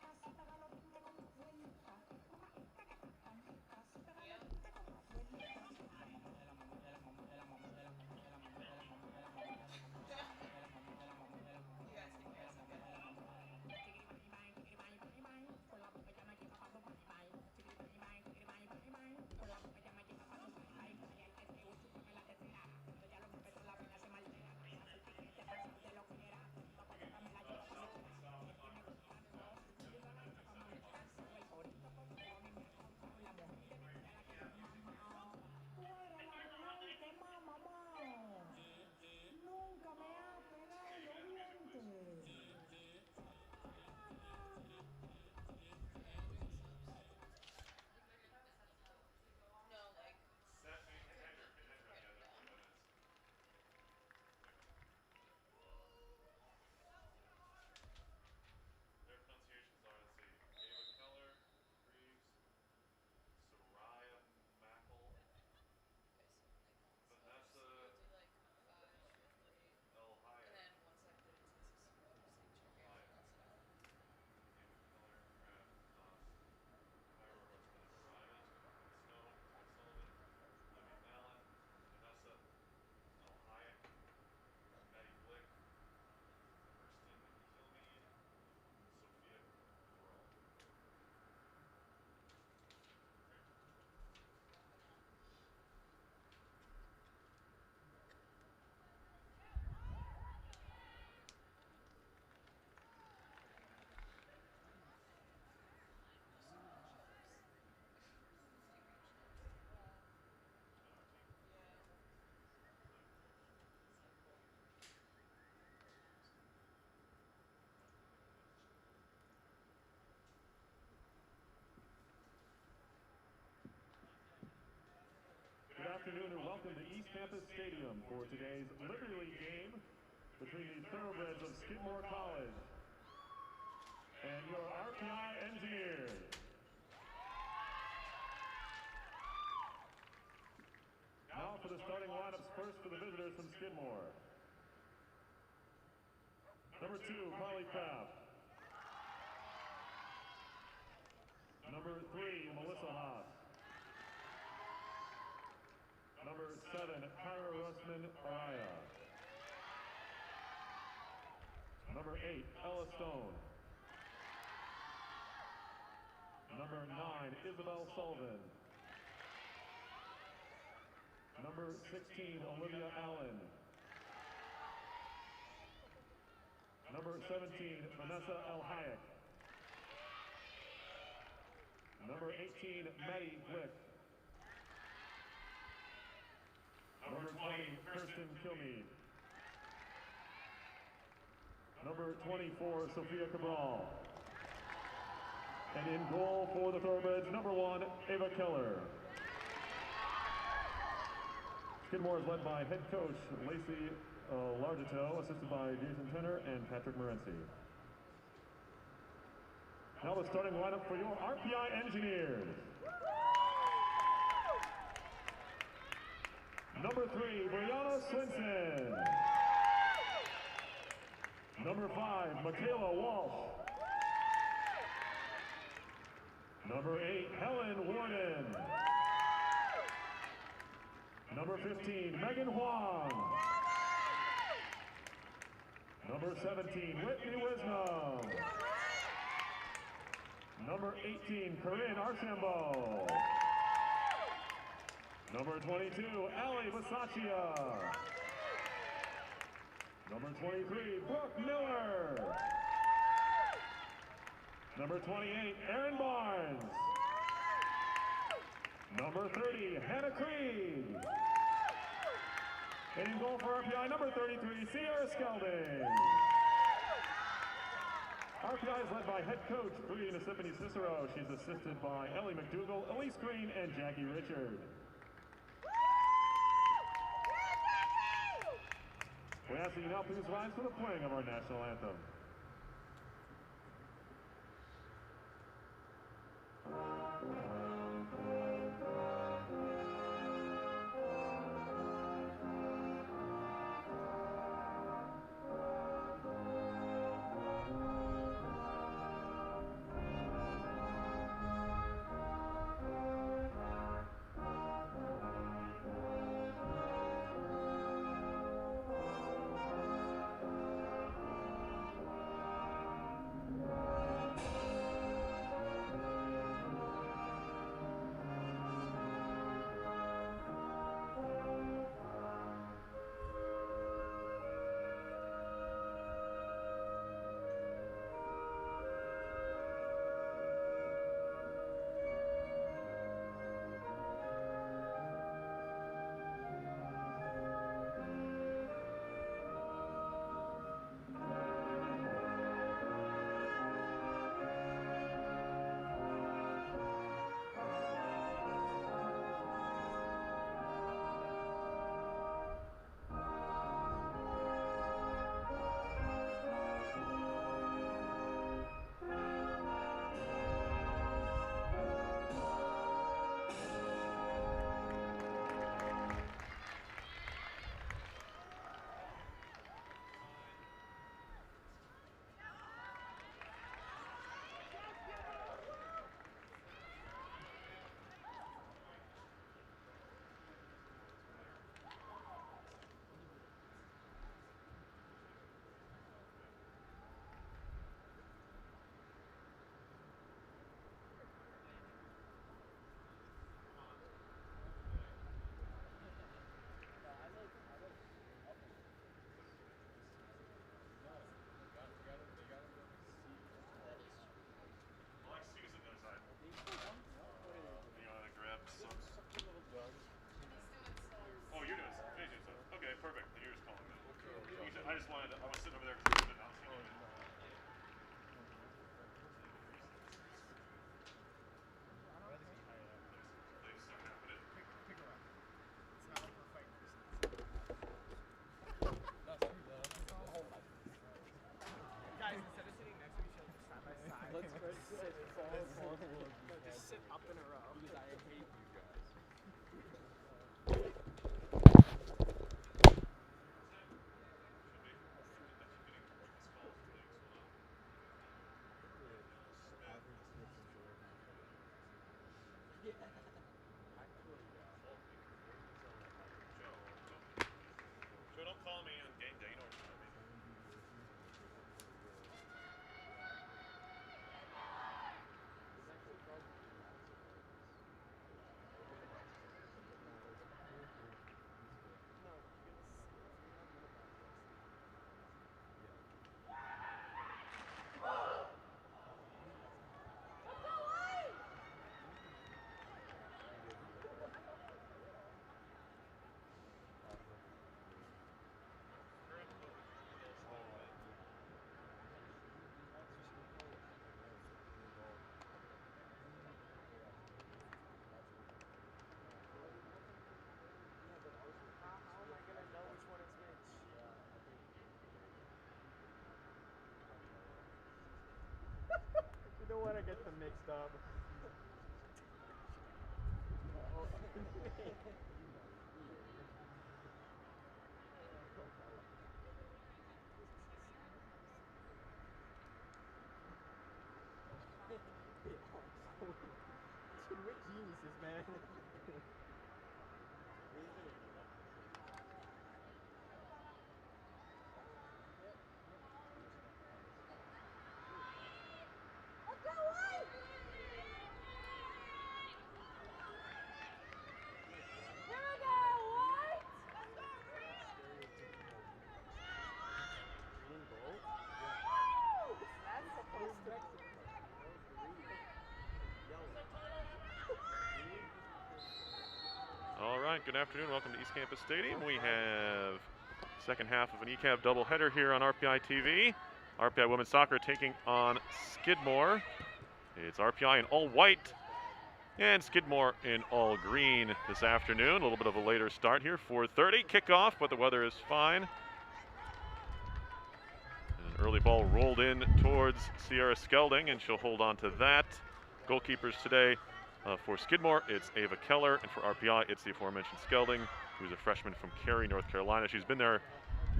casi pégalo 20 con más vuelta. Casi pégalo 20 con más vuelta. Con la boca ya me quita pa' dos bye bye. Con la boca ya me quita pa' dos bye bye. Y el testeo chúpame la tercera. Cuando ya lo empezó la pena se maltera. Hace el piquete pasado de lo que era. Papá que me la lleva donde quiera. Es que me gusta todo. Yo la noche pa' mamita. El bonito como a mí me ha contado. La mujer de mi vida la que me mamá. Tú eres la mujer que mama mao. Nunca me ha pegado los dientes. Their pronunciations are, let's see, Ava Keller, Reeves, Soraya Mackle, Vanessa El Hayek, El Hayek, Ava Keller, Kraft, Haas, Ira Rushman and Ryan, Snow, Ty Sullivan, Libby Allen, Vanessa El Hayek, Maddie Glick, Kirsten Kilmeade, Sophia Burrell. Great. On our team. Good afternoon and welcome to East Campus Stadium for today's Liberty League game between the Thoroughbreds of Skidmore College and your RPI engineers. Now for the starting lineups, first for the visitors from Skidmore. Number 2, Carly Craft. Number 3, Melissa Haas. Number 7, Kyra Russman Araya. Number 8, Ella Stone. Number 9, Isabel Sullivan. Number 16, Olivia Allen. Number 17, Vanessa El Hayek. Number 18, Maddie Glick. Number 20, Kirsten Kilmeade. Number 24, Sophia Cabral. And in goal for the Thoroughbreds, number 1, Ava Keller. Skidmore is led by head coach Lacey Largito, assisted by Jason Tenner and Patrick Morency. Now the starting lineup for your RPI engineers. Number 3, Brianna Swinson. Number 5, Michaela Walsh. Number 8, Helen Warden. Number 15, Megan Huang. Number 17, Whitney Wisnam. Number 18, Corinne Archambault. Number 22, Allie Basaccia. Number 23, Brooke Miller. Number 28, Erin Barnes. Number 30, Hannah Creed. And in goal for RPI, number 33, Sierra Skelding. RPI is led by head coach Bree Nasippany Cicero. She's assisted by Ellie McDougall, Elise Green, and Jackie Richard. We ask that you now please rise for the playing of our national anthem. I just wanted to, I was sitting over there because I was announcing it. Guys, instead of sitting next to each other side by side. want to get them mixed up. We're geniuses, man. All right, good afternoon. Welcome to East Campus Stadium. We have second half of an ECAV doubleheader here on RPI TV. RPI Women's Soccer taking on Skidmore. It's RPI in all white and Skidmore in all green this afternoon. A little bit of a later start here, 4:30 kickoff, but the weather is fine. And an early ball rolled in towards Sierra Skelding, and she'll hold on to that. Goalkeepers today for Skidmore, it's Ava Keller, and for RPI, it's the aforementioned Skelding, who's a freshman from Cary, North Carolina. She's been there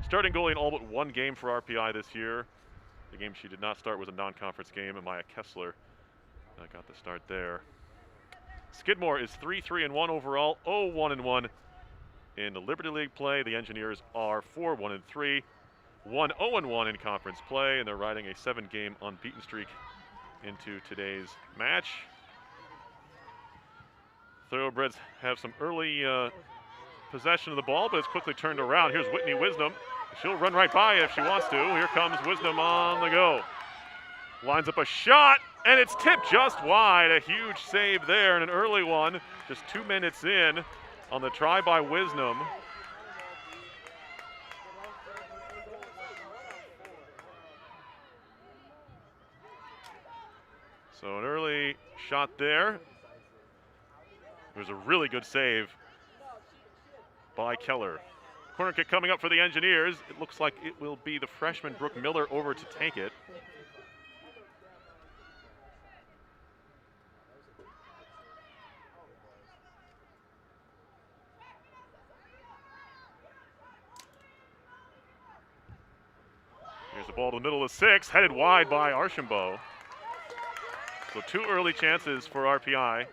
starting goalie in all but one game for RPI this year. The game she did not start was a non-conference game, and Maya Kessler got the start there. Skidmore is 3-3-1 overall, 0-1-1 in the Liberty League play. The Engineers are 4-1-3, 1-0-1 in conference play, and they're riding a 7-game unbeaten streak into today's match. Thoroughbreds have some early possession of the ball, but it's quickly turned around. Here's Whitney Wisdom. She'll run right by if she wants to. Here comes Wisdom on the go. Lines up a shot, and it's tipped just wide. A huge save there, and an early one, just 2 minutes in on the try by Wisdom. So an early shot there. It was a really good save by Keller. Corner kick coming up for the Engineers. It looks like it will be the freshman Brooke Miller over to take it. Here's the ball to the middle of 6, headed wide by Archambault. So 2 early chances for RPI.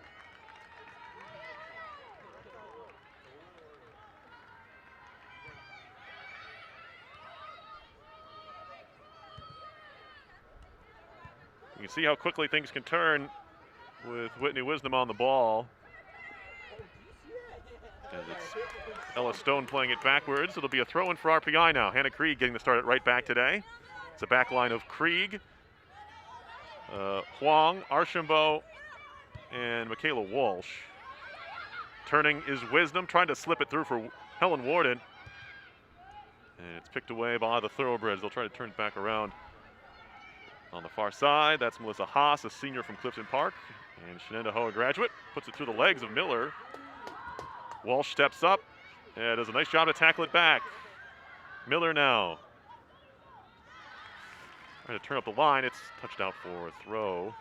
You can see how quickly things can turn with Whitney Wisdom on the ball. As it's Ella Stone playing it backwards. It'll be a throw-in for RPI now. Hannah Krieg getting the start at right back today. It's a back line of Krieg, Huang, Archambault, and Michaela Walsh. Turning is Wisdom, trying to slip it through for Helen Warden. And it's picked away by the Thoroughbreds. They'll try to turn it back around. On the far side, that's Melissa Haas, a senior from Clifton Park, and Shenenda Ho, a graduate, puts it through the legs of Miller. Walsh steps up and does a nice job to tackle it back. Miller now trying to turn up the line. It's touched out for a throw.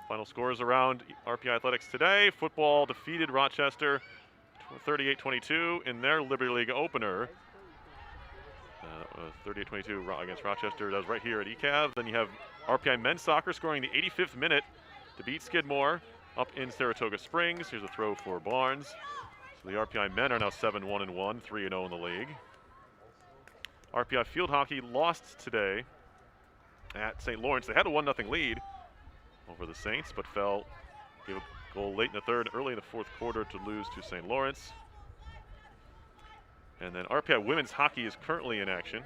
Final scores around RPI Athletics today. Football defeated Rochester 38-22 in their Liberty League opener. 38-22 against Rochester. That was right here at ECAV. Then you have RPI men's soccer scoring the 85th minute to beat Skidmore up in Saratoga Springs. Here's a throw for Barnes. So the RPI men are now 7-1-1, 3-0 in the league. RPI field hockey lost today at St. Lawrence. They had a 1-0 lead over the Saints, but gave a goal late in the third, early in the fourth quarter to lose to St. Lawrence. And then RPI women's hockey is currently in action.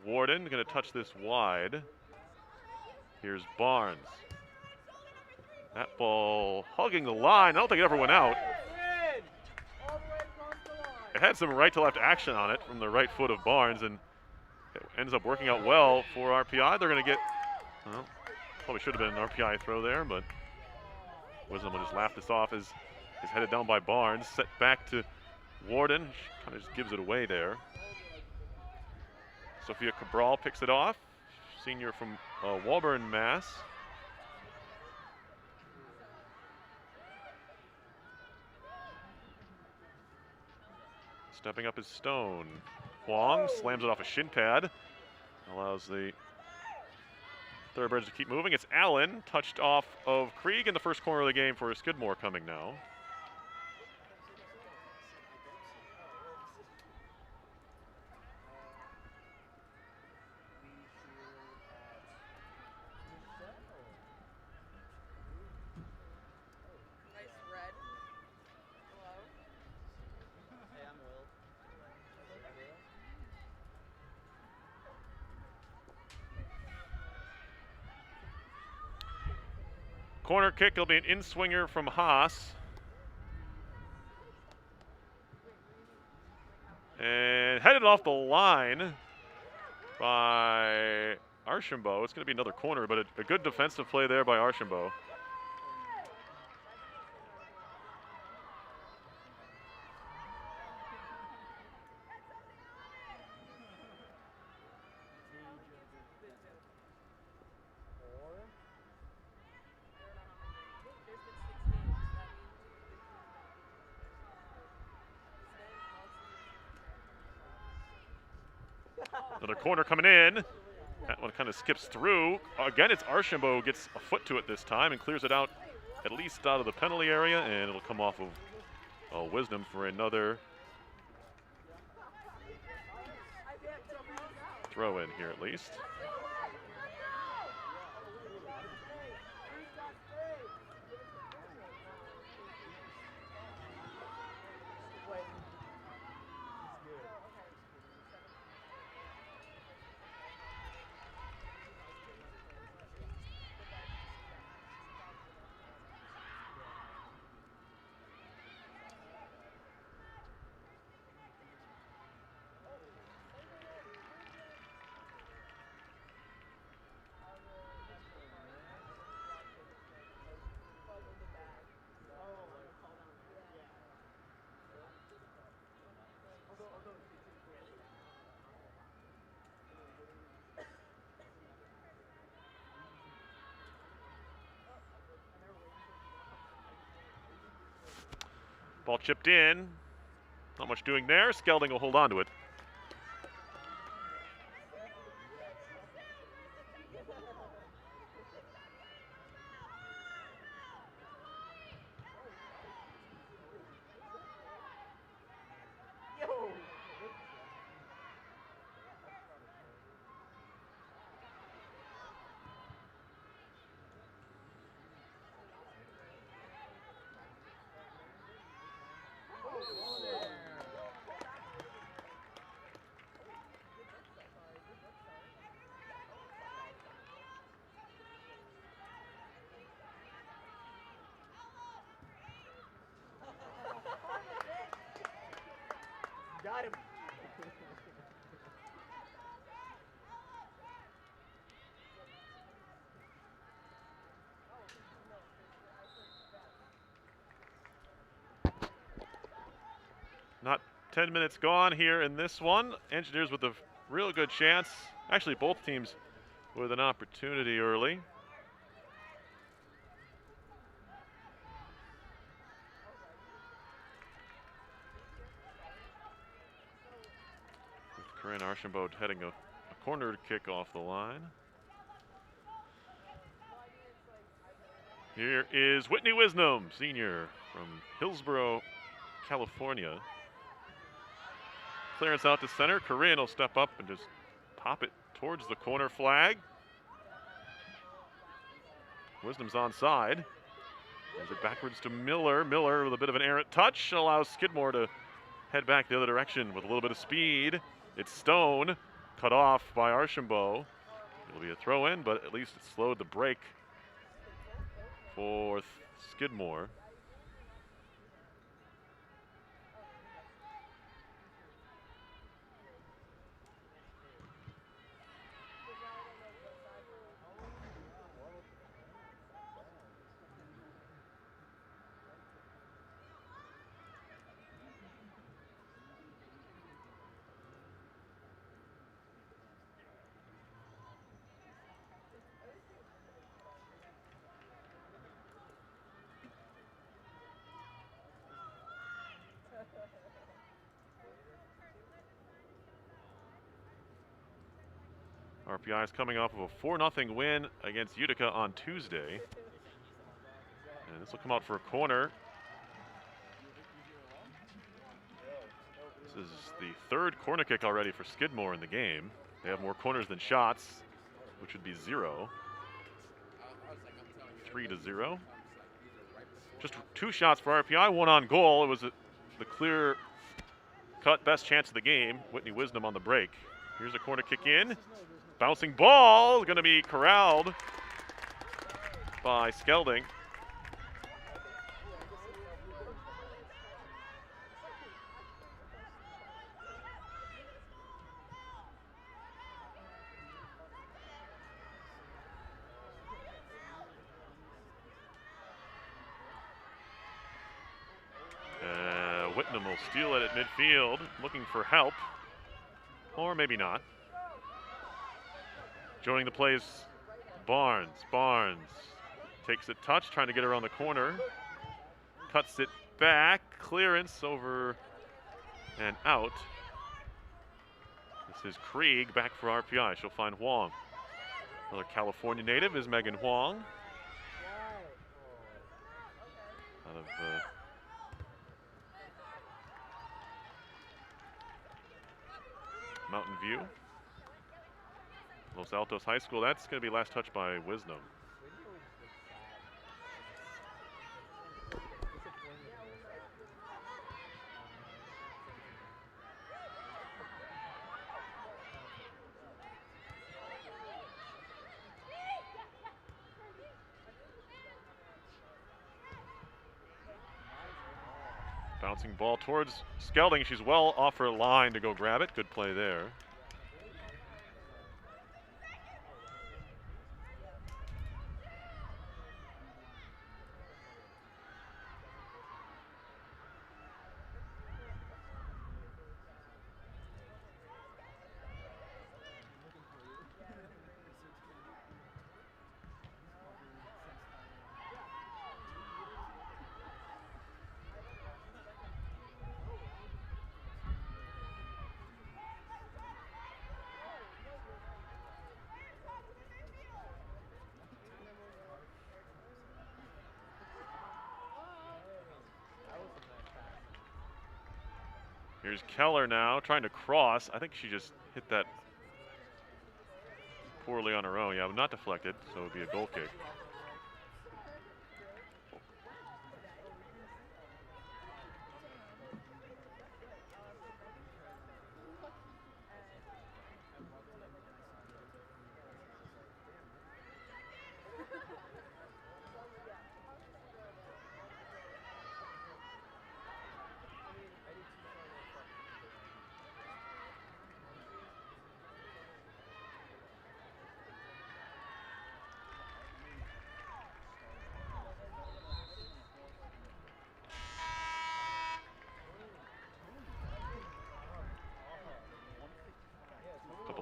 Warden going to touch this wide. Here's Barnes. That ball hugging the line. I don't think it ever went out. it had some right to left action on it from the right foot of Barnes, and it ends up working out well for RPI. They're going to get, well, probably should have been an RPI throw there, but Wisdom will just laugh this off as is headed down by Barnes. Set back to Warden. She kind of just gives it away there. Sophia Cabral picks it off. Senior from Woburn, Mass. Stepping up is Stone. Huang slams it off a shin pad. Allows the Thoroughbreds to keep moving. It's Allen, touched off of Krieg in the first corner of the game for Skidmore coming now. Nice red. Hello. Hey, I'm Will. Corner kick will be an in-swinger from Haas. And headed off the line by Archambault. It's going to be another corner, but a good defensive play there by Archambault. Another corner coming in. That one kind of skips through. Again, it's Archambault who gets a foot to it this time and clears it out at least out of the penalty area, and it'll come off of Wisdom for another throw in here at least. Ball chipped in. Not much doing there. Skelding will hold on to it. Got him. Not 10 minutes gone here in this one. Engineers with a real good chance. Actually, both teams with an opportunity early. With Corinne Archambault heading a corner kick off the line. Here is Whitney Wisdom, senior from Hillsborough, California. Clearance out to center. Corinne will step up and just pop it towards the corner flag. Wisdom's onside. Moves it backwards to Miller. Miller with a bit of an errant touch allows Skidmore to head back the other direction with a little bit of speed. It's Stone, cut off by Archambault. It'll be a throw in, but at least it slowed the break for Skidmore. RPI is coming off of a 4-0 win against Utica on Tuesday. And this will come out for a corner. This is the third corner kick already for Skidmore in the game. They have more corners than shots, which would be 0. 3-0. Just 2 shots for RPI, 1 on goal. It was the clear cut best chance of the game. Whitney Wisdom on the break. Here's a corner kick in. Bouncing ball, going to be corralled by Skelding. Whitnam will steal it at midfield, looking for help, or maybe not. Joining the plays, Barnes. Barnes takes a touch, trying to get around the corner. Cuts it back, clearance over and out. This is Krieg back for RPI. She'll find Huang. Another California native is Megan Huang. Out of Mountain View. Los Altos High School. That's going to be last touch by Wisdom. Bouncing ball towards Skelding. She's well off her line to go grab it. Good play there. Here's Keller now trying to cross. I think she just hit that poorly on her own. Yeah, not deflected, so it would be a goal kick.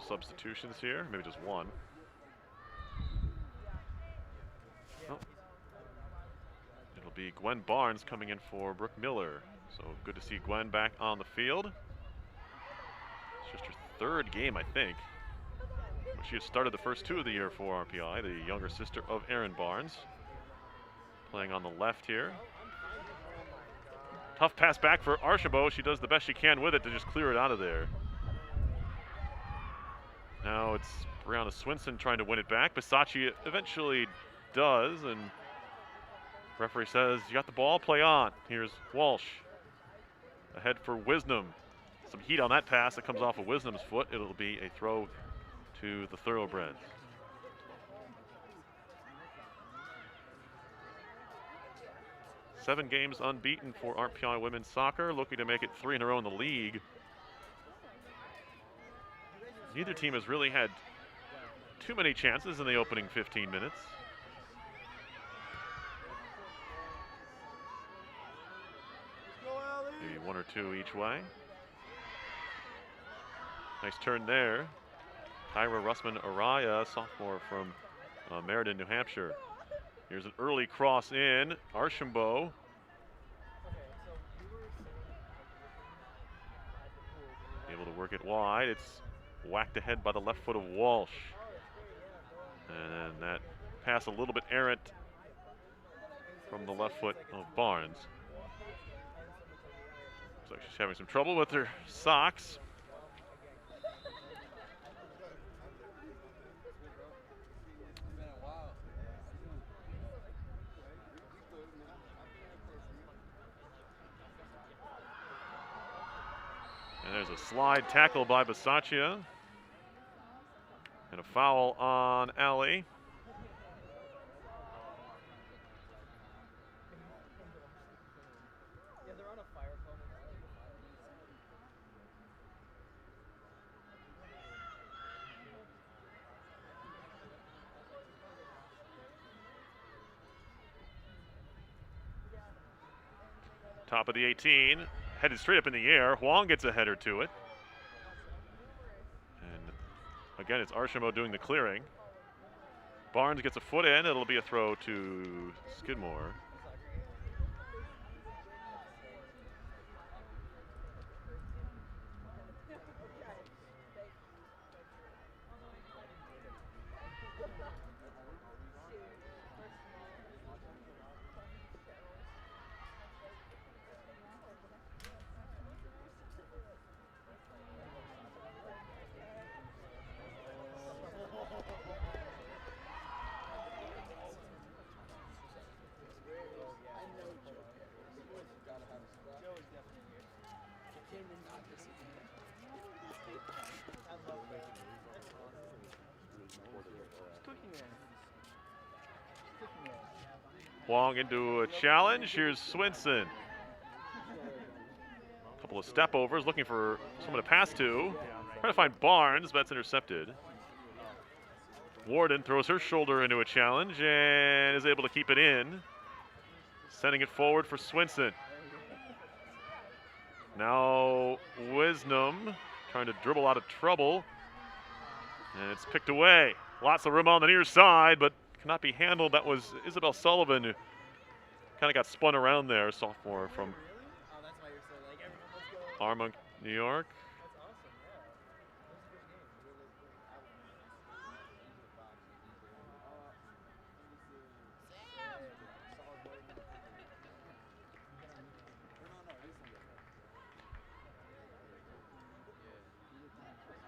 Substitutions here, maybe just one. Oh. It'll be Gwen Barnes coming in for Brooke Miller. So good to see Gwen back on the field. It's just her third game, I think. But she had started the first 2 of the year for RPI, the younger sister of Erin Barnes. Playing on the left here. Tough pass back for Archambault. She does the best she can with it to just clear it out of there. Now it's Brianna Swinson trying to win it back. Bisacci eventually does, and referee says, you got the ball, play on. Here's Walsh. Ahead for Wisdom. Some heat on that pass that comes off of Wisdom's foot. It'll be a throw to the Thoroughbreds. Seven games unbeaten for RPI women's soccer, looking to make it 3 in a row in the league. Neither team has really had too many chances in the opening 15 minutes. Maybe 1 or 2 each way. Nice turn there. Tyra Russman-Araya, sophomore from Meriden, New Hampshire. Here's an early cross in. Archambault. Able to work it wide. It's whacked ahead by the left foot of Walsh. And that pass a little bit errant from the left foot of Barnes. So she's having some trouble with her socks. And there's a slide tackle by Bisaccia. And a foul on Alley. Yeah, they're on a fire call. Top of the 18, headed straight up in the air. Huang gets a header to it. And again, it's Archimo doing the clearing. Barnes gets a foot in. It'll be a throw to Skidmore. Huang into a challenge. Here's Swinson. A couple of step overs, looking for someone to pass to. Trying to find Barnes, but that's intercepted. Warden throws her shoulder into a challenge and is able to keep it in. Sending it forward for Swinson. Now Wisdom trying to dribble out of trouble. And it's picked away. Lots of room on the near side, but cannot be handled. That was Isabel Sullivan who kind of got spun around there, sophomore from Armonk, New York.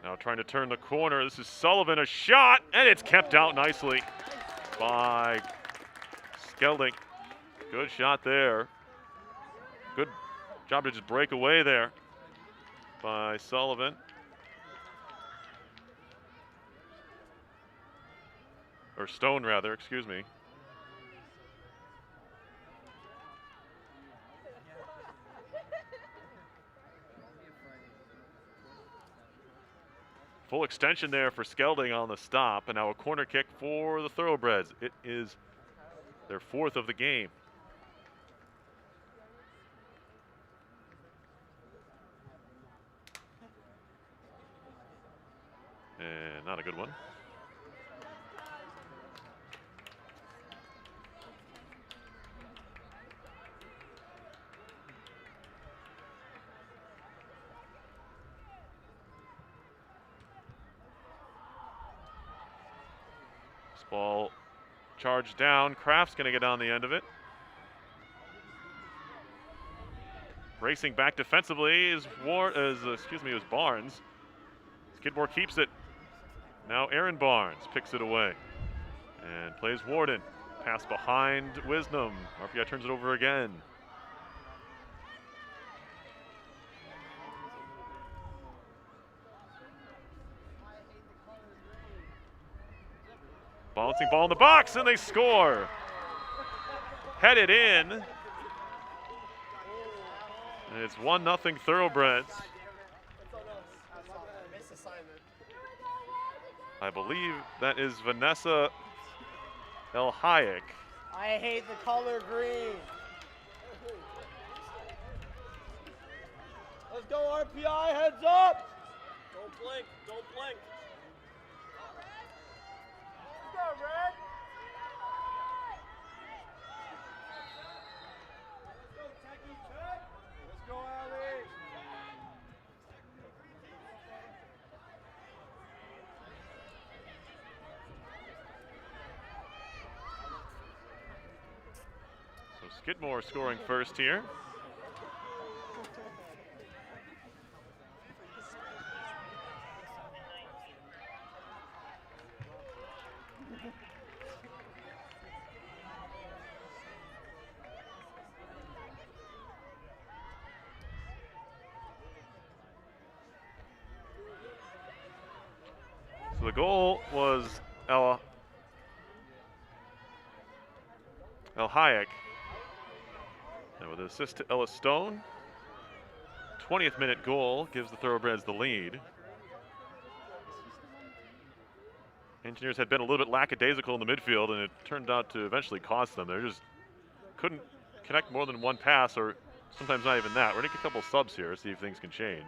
Now trying to turn the corner. This is Sullivan, a shot, and it's kept out nicely by Skelding. Good shot there. Good job to just break away there by Sullivan. Or Stone, rather, excuse me. Full extension there for Skelding on the stop, and now a corner kick for the Thoroughbreds. It is their fourth of the game. And not a good one. Ball charged down. Kraft's going to get on the end of it. Racing back defensively is Barnes. Skidmore keeps it. Now Aaron Barnes picks it away and plays Warden. Pass behind Wisdom. RPI turns it over again. Bouncing ball in the box, and they score. Headed in. And it's 1-0 Thoroughbreds. I believe that is Vanessa El Hayek. I hate the color green. Let's go RPI, heads up. Don't blink, don't blink. Let's go, Red. Let's go, Techie Tech. Let's go, Allie. Skidmore scoring first here. So the goal was El Hayek. And with an assist to Ella Stone, 20th minute goal gives the Thoroughbreds the lead. Engineers had been a little bit lackadaisical in the midfield, and it turned out to eventually cost them. They just couldn't connect more than one pass, or sometimes not even that. We're going to get a couple subs here, see if things can change.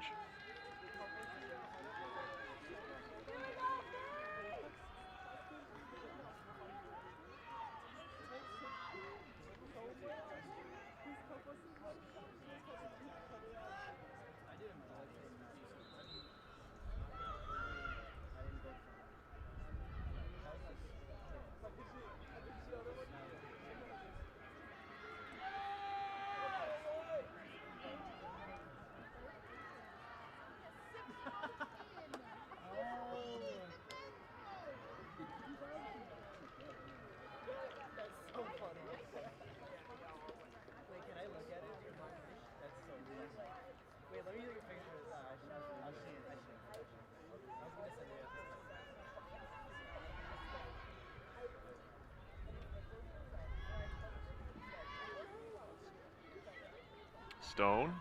Stone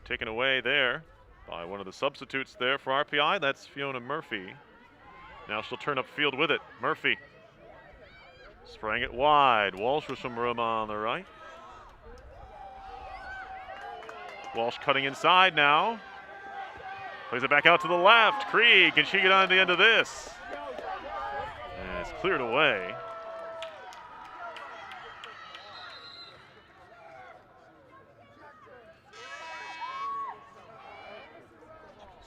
taken away there by one of the substitutes there for RPI. That's Fiona Murphy. Now she'll turn up field with it. Murphy spraying it wide. Walsh with some room on the right. Walsh cutting inside now. Plays it back out to the left. Krieg, can she get on the end of this? And it's cleared away.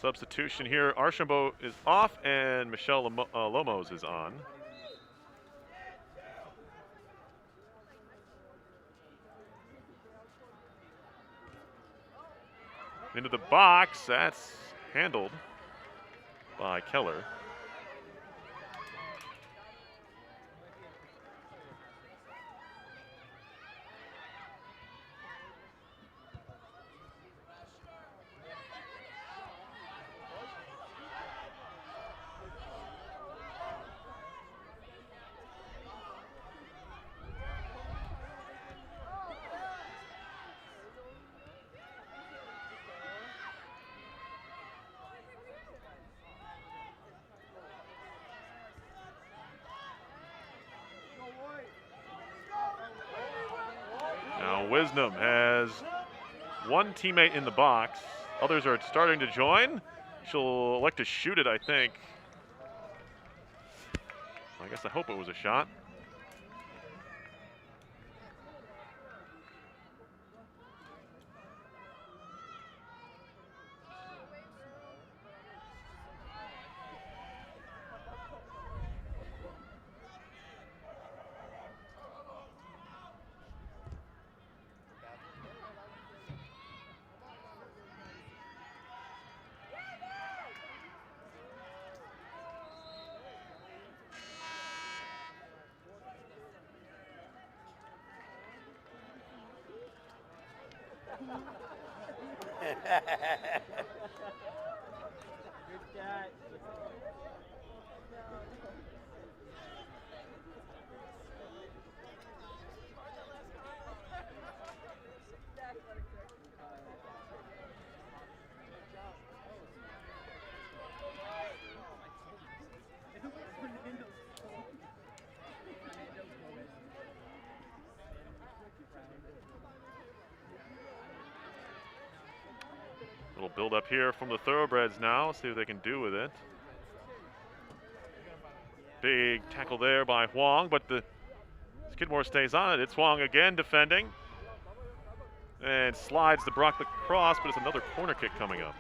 Substitution here. Archambault is off and Michelle Lomos is on. Into the box. That's handled by Keller. Wisdom has one teammate in the box. Others are starting to join. She'll elect to shoot it, I think. I guess I hope it was a shot. Little build up here from the Thoroughbreds now. See what they can do with it. Big tackle there by Huang, but the Skidmore stays on it. It's Huang again defending. And slides to block the cross, but it's another corner kick coming up.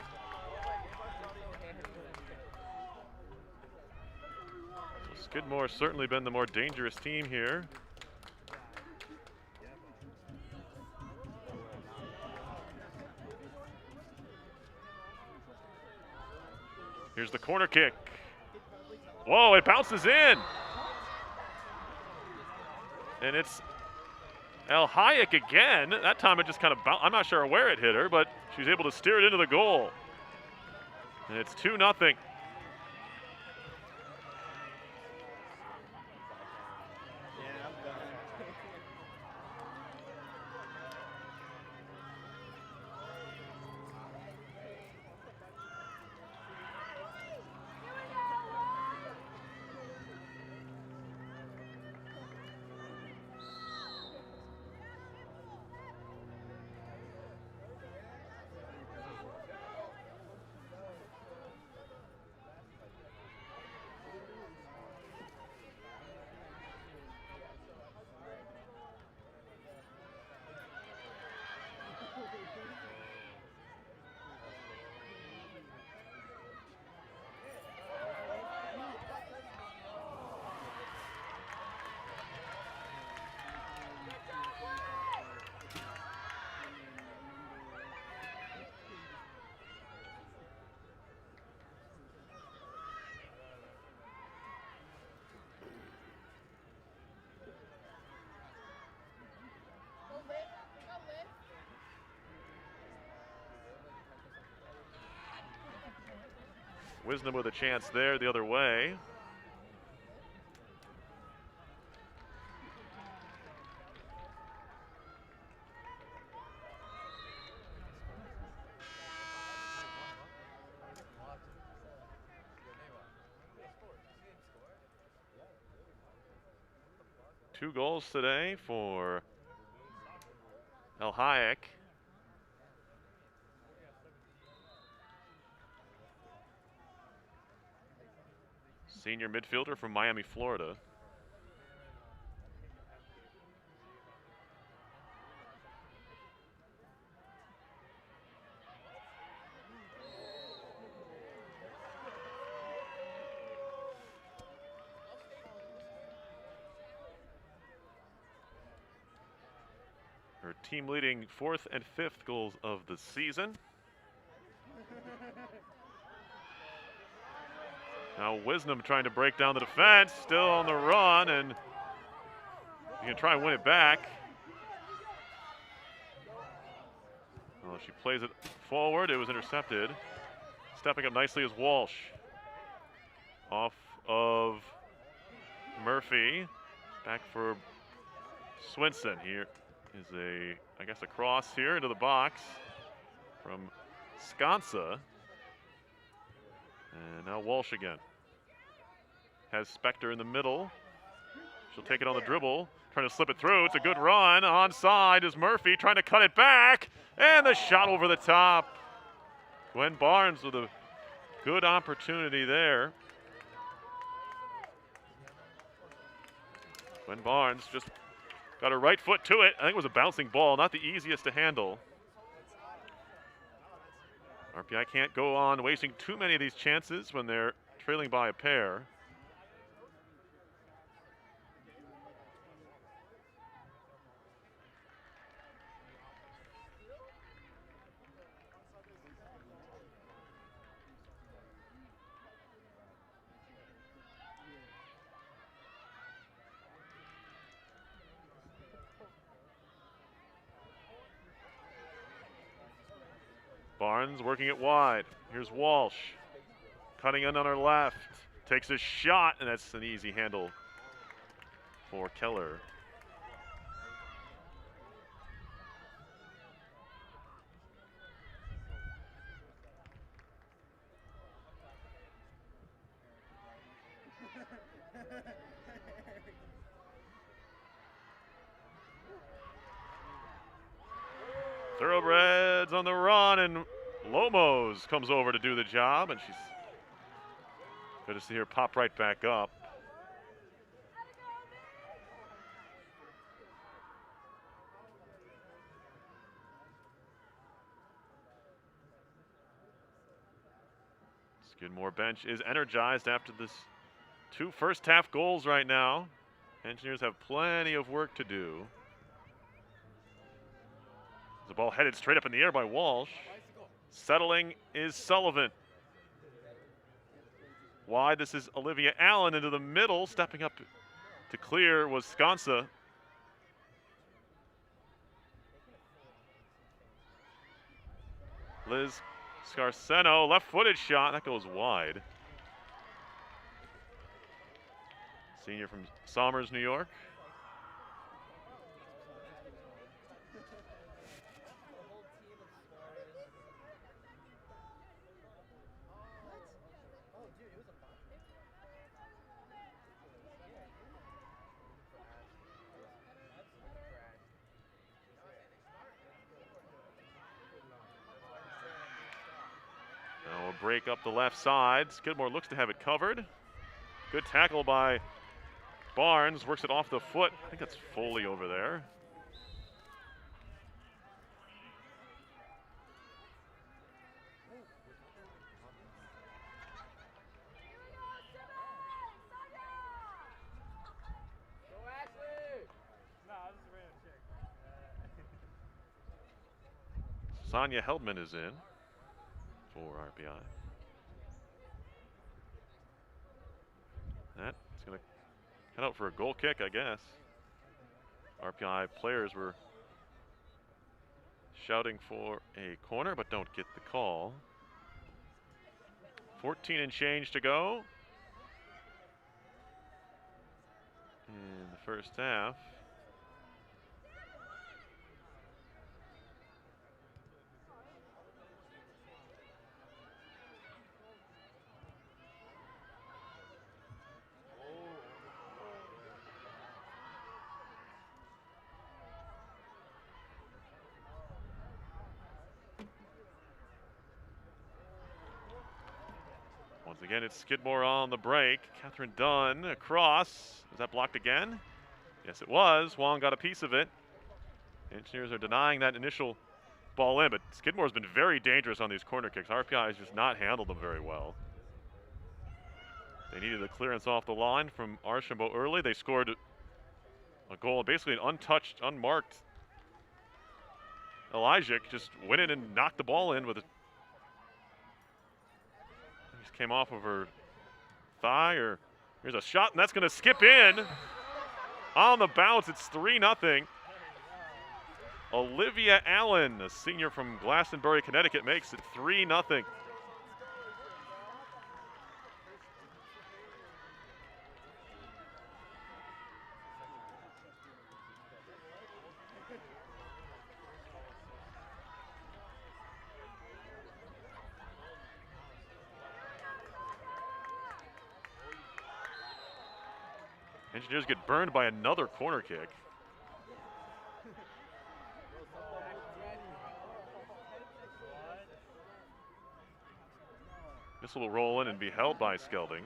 So Skidmore has certainly been the more dangerous team here. Here's the corner kick. Whoa, it bounces in. And it's El Hayek again. That time it just kind of bounced. I'm not sure where it hit her, but she's able to steer it into the goal. And it's 2-0. Wisdom with a chance there the other way. Two goals today for El Hayek. Senior midfielder from Miami, Florida. Her team leading 4th and 5th goals of the season. Now Wisdom trying to break down the defense, still on the run, and you can try and win it back. Well, she plays it forward, it was intercepted. Stepping up nicely is Walsh. Off of Murphy, back for Swinson. Here is I guess a cross here into the box from Sconsa. And now Walsh again. Has Spector in the middle. She'll take it on the dribble, trying to slip it through. It's a good run. Onside is Murphy trying to cut it back. And the shot over the top. Gwen Barnes with a good opportunity there. Gwen Barnes just got her right foot to it. I think it was a bouncing ball, not the easiest to handle. RPI can't go on wasting too many of these chances when they're trailing by a pair. Barnes working it wide. Here's Walsh. Cutting in on her left. Takes a shot, and that's an easy handle for Keller. Thoroughbreds on the run, and Lomos comes over to do the job, and she's good to see her pop right back up. Skidmore bench is energized after this 2 first-half goals right now. Engineers have plenty of work to do. The ball headed straight up in the air by Walsh. Settling is Sullivan. wide. This is Olivia Allen into the middle. Stepping up to clear was Sconsa. Liz Scarceno, left-footed shot. That goes wide. Senior from Somers, New York. Now a break up the left side. Skidmore looks to have it covered. Good tackle by Barnes, works it off the foot. I think that's Foley over there. Sonia Heldman is in for RPI. That's going to head out for a goal kick, I guess. RPI players were shouting for a corner, but don't get the call. 14 and change to go in the first half. Once again, it's Skidmore on the break. Catherine Dunn across. Was that blocked again? Yes, it was. Wong got a piece of it. Engineers are denying that initial ball in, but Skidmore's been very dangerous on these corner kicks. RPI has just not handled them very well. They needed a clearance off the line from Archambault early. They scored a goal, basically an untouched, unmarked Elijah just went in and knocked the ball in with a came off of her thigh, or here's a shot, and that's going to skip in. On the bounce, it's 3-0. Olivia Allen, a senior from Glastonbury, Connecticut, makes it 3-0. Engineers get burned by another corner kick. This will roll in and be held by Skelding.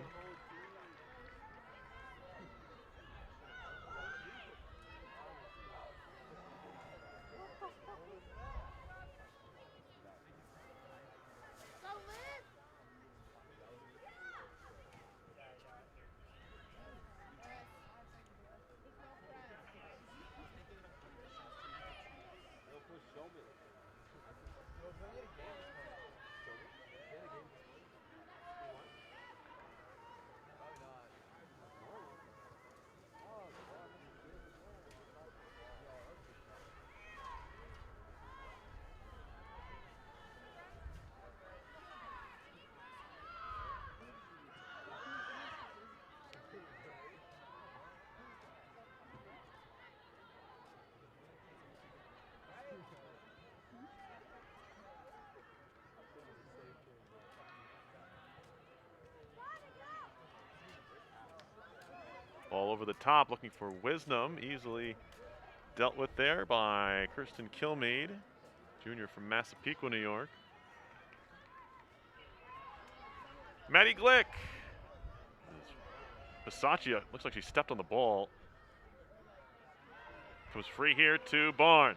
Ball over the top, looking for Wisdom. Easily dealt with there by Kirsten Kilmeade, junior from Massapequa, New York. Maddie Glick. Bisaccia looks like she stepped on the ball. Comes free here to Barnes.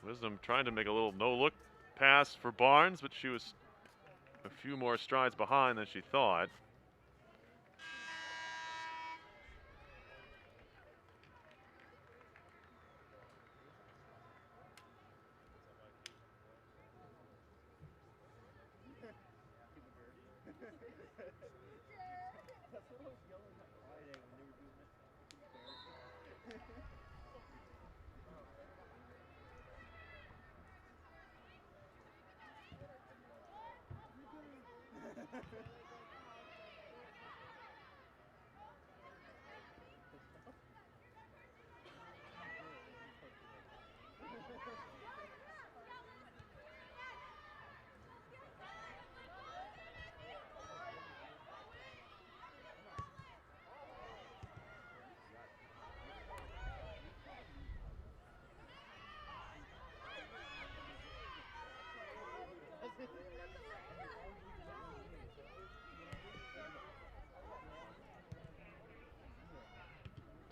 Wisdom trying to make a little no-look pass for Barnes, but she was a few more strides behind than she thought. That's what I was yelling on Friday when they were doing that comparison.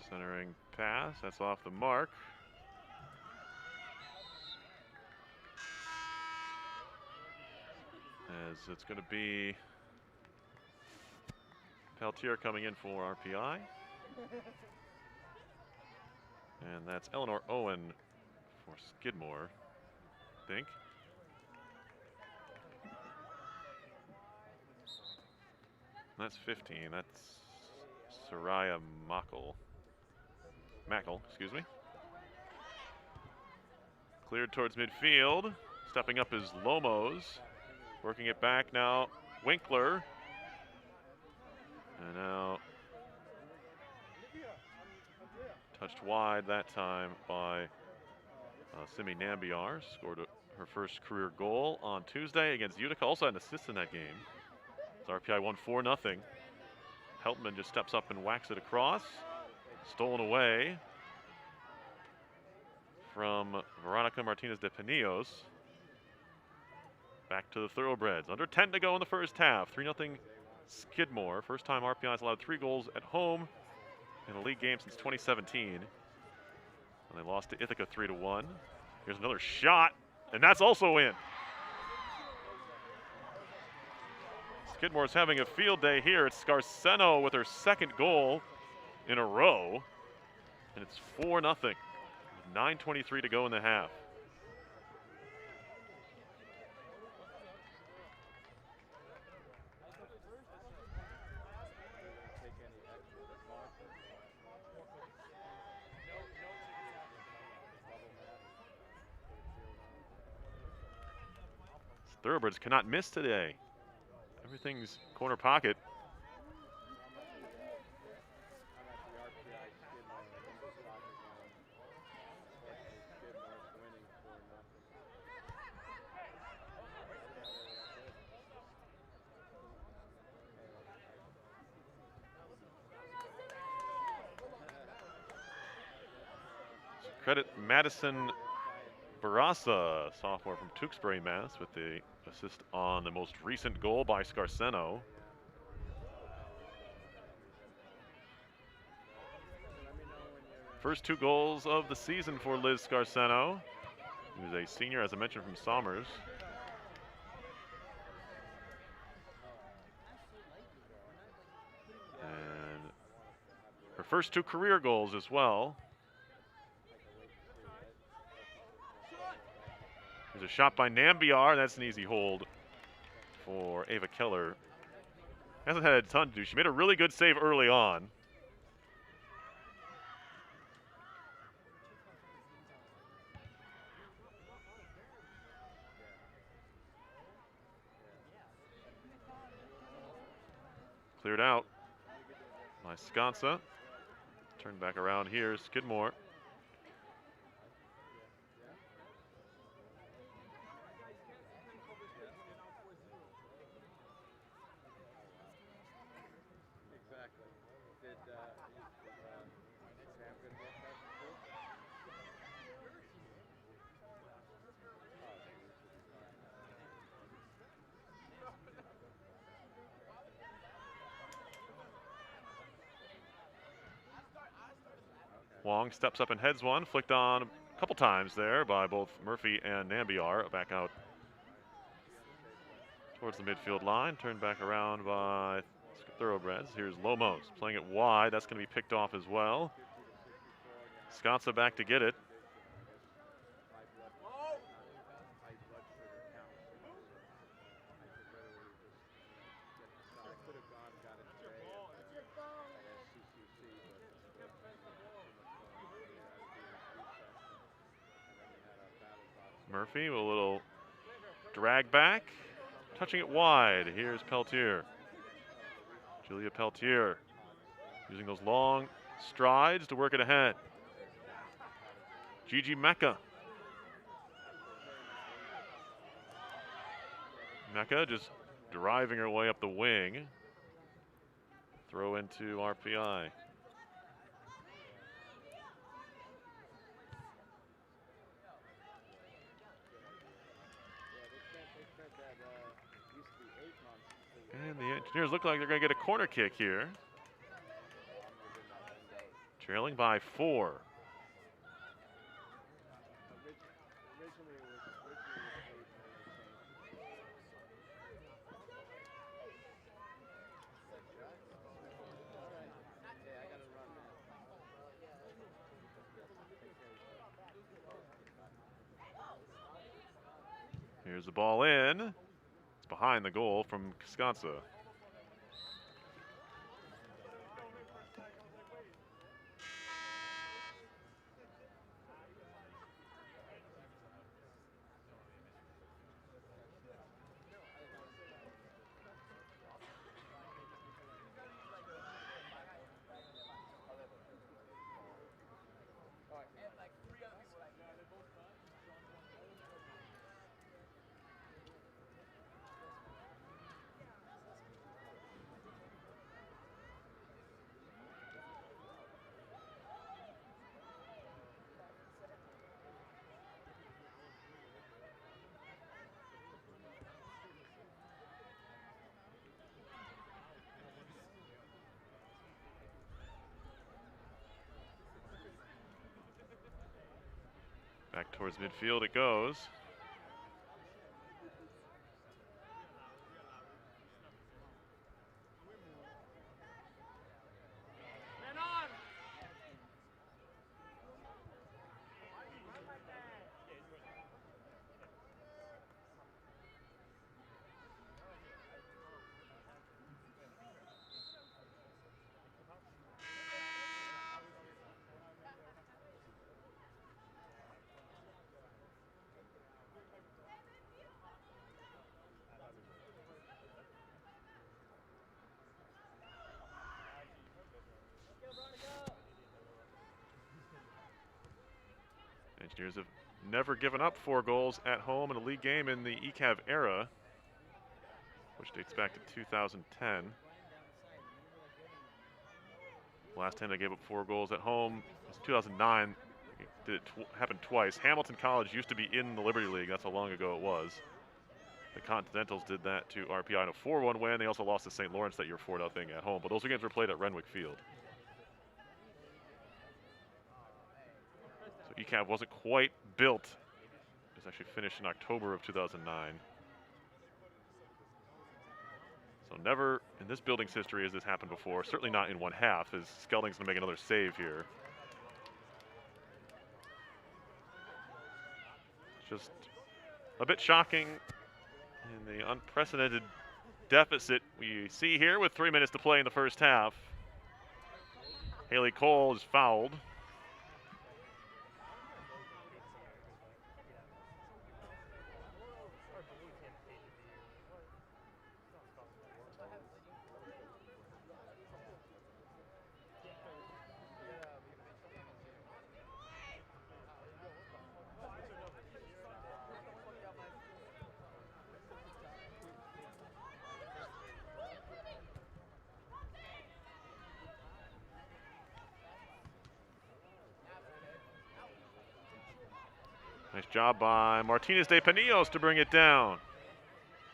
Centering pass, that's off the mark. As it's going to be Peltier coming in for RPI. And that's Eleanor Owen for Skidmore, I think. That's 15. That's Soraya Mackle, excuse me. Cleared towards midfield. Stepping up is Lomos. Working it back now, Winkler. And now touched wide that time by Simi Nambiar. Scored her first career goal on Tuesday against Utica. Also had an assist in that game. So RPI won 4-0. Heltman just steps up and whacks it across. Stolen away from Veronica Martinez de Pinillos. Back to the Thoroughbreds. Under 10 to go in the first half. 3-0 Skidmore. First time RPI's allowed 3 goals at home in a league game since 2017. And they lost to Ithaca 3-1. Here's another shot, and that's also in. Skidmore's having a field day here. It's Scarceno with her second goal in a row. And it's 4-0. 9:23 to go in the half. Thoroughbreds cannot miss today. Everything's corner pocket. Credit Madison Barassa, sophomore from Tewksbury, Mass, with the assist on the most recent goal by Scarceno. First 2 goals of the season for Liz Scarceno, who's a senior, as I mentioned, from Somers. And her first 2 career goals as well. There's a shot by Nambiar. That's an easy hold for Ava Keller. Hasn't had a ton to do. She made a really good save early on. Cleared out by Sconsa. Turned back around here, Skidmore. Wong steps up and heads one, flicked on a couple times there by both Murphy and Nambiar. Back out towards the midfield line, turned back around by Thoroughbreds. Here's Lomos playing it wide. That's going to be picked off as well. Sconsa back to get it. Murphy with a little drag back, touching it wide. Here's Peltier. Julia Peltier using those long strides to work it ahead. Gigi Mecca. Mecca just driving her way up the wing. Throw into RPI. And the Engineers look like they're going to get a corner kick here. Trailing by 4. Here's the ball in. It's behind the goal from Cascanza. Back towards midfield it goes. Engineers have never given up 4 goals at home in a league game in the ECAV era, which dates back to 2010. Last time they gave up 4 goals at home was 2009. It happened twice. Hamilton College used to be in the Liberty League. That's how long ago it was. The Continentals did that to RPI in a 4-1 win. They also lost to St. Lawrence that year 4-0 at home. But those games were played at Renwick Field. So ECAV wasn't quite built. It was actually finished in October of 2009. So never in this building's history has this happened before. Certainly not in one half, as Skelding's going to make another save here. Just a bit shocking in the unprecedented deficit we see here with 3 minutes to play in the first half. Haley Cole is fouled. Nice job by Martinez de Pinillos to bring it down.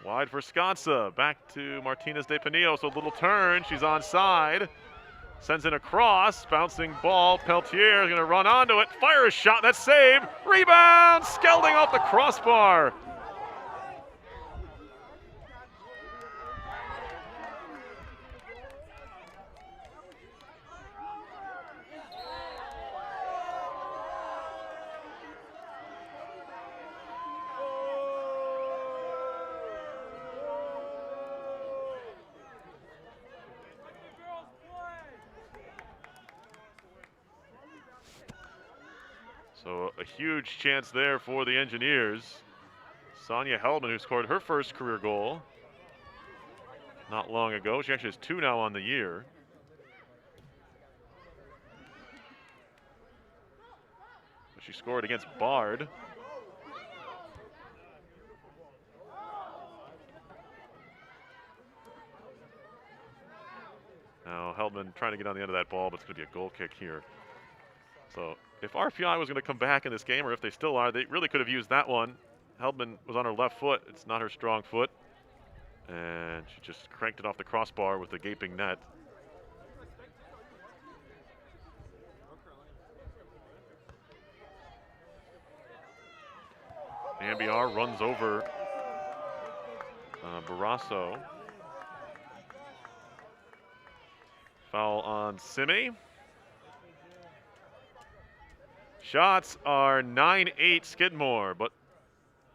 Wide for Sconsa. Back to Martinez de Pinillos. A little turn. She's onside. Sends in a cross. Bouncing ball. Peltier is going to run onto it. Fire a shot. That's saved. Rebound. Skelding off the crossbar. So a huge chance there for the Engineers. Sonia Heldman, who scored her first career goal not long ago. She actually has 2 now on the year. She scored against Bard. Now Heldman trying to get on the end of that ball, but it's going to be a goal kick here. So if RPI was going to come back in this game, or if they still are, they really could have used that one. Heldman was on her left foot. It's not her strong foot. And she just cranked it off the crossbar with the gaping net. Ambiar runs over Barrasso. Foul on Simi. Shots are 9-8 Skidmore, but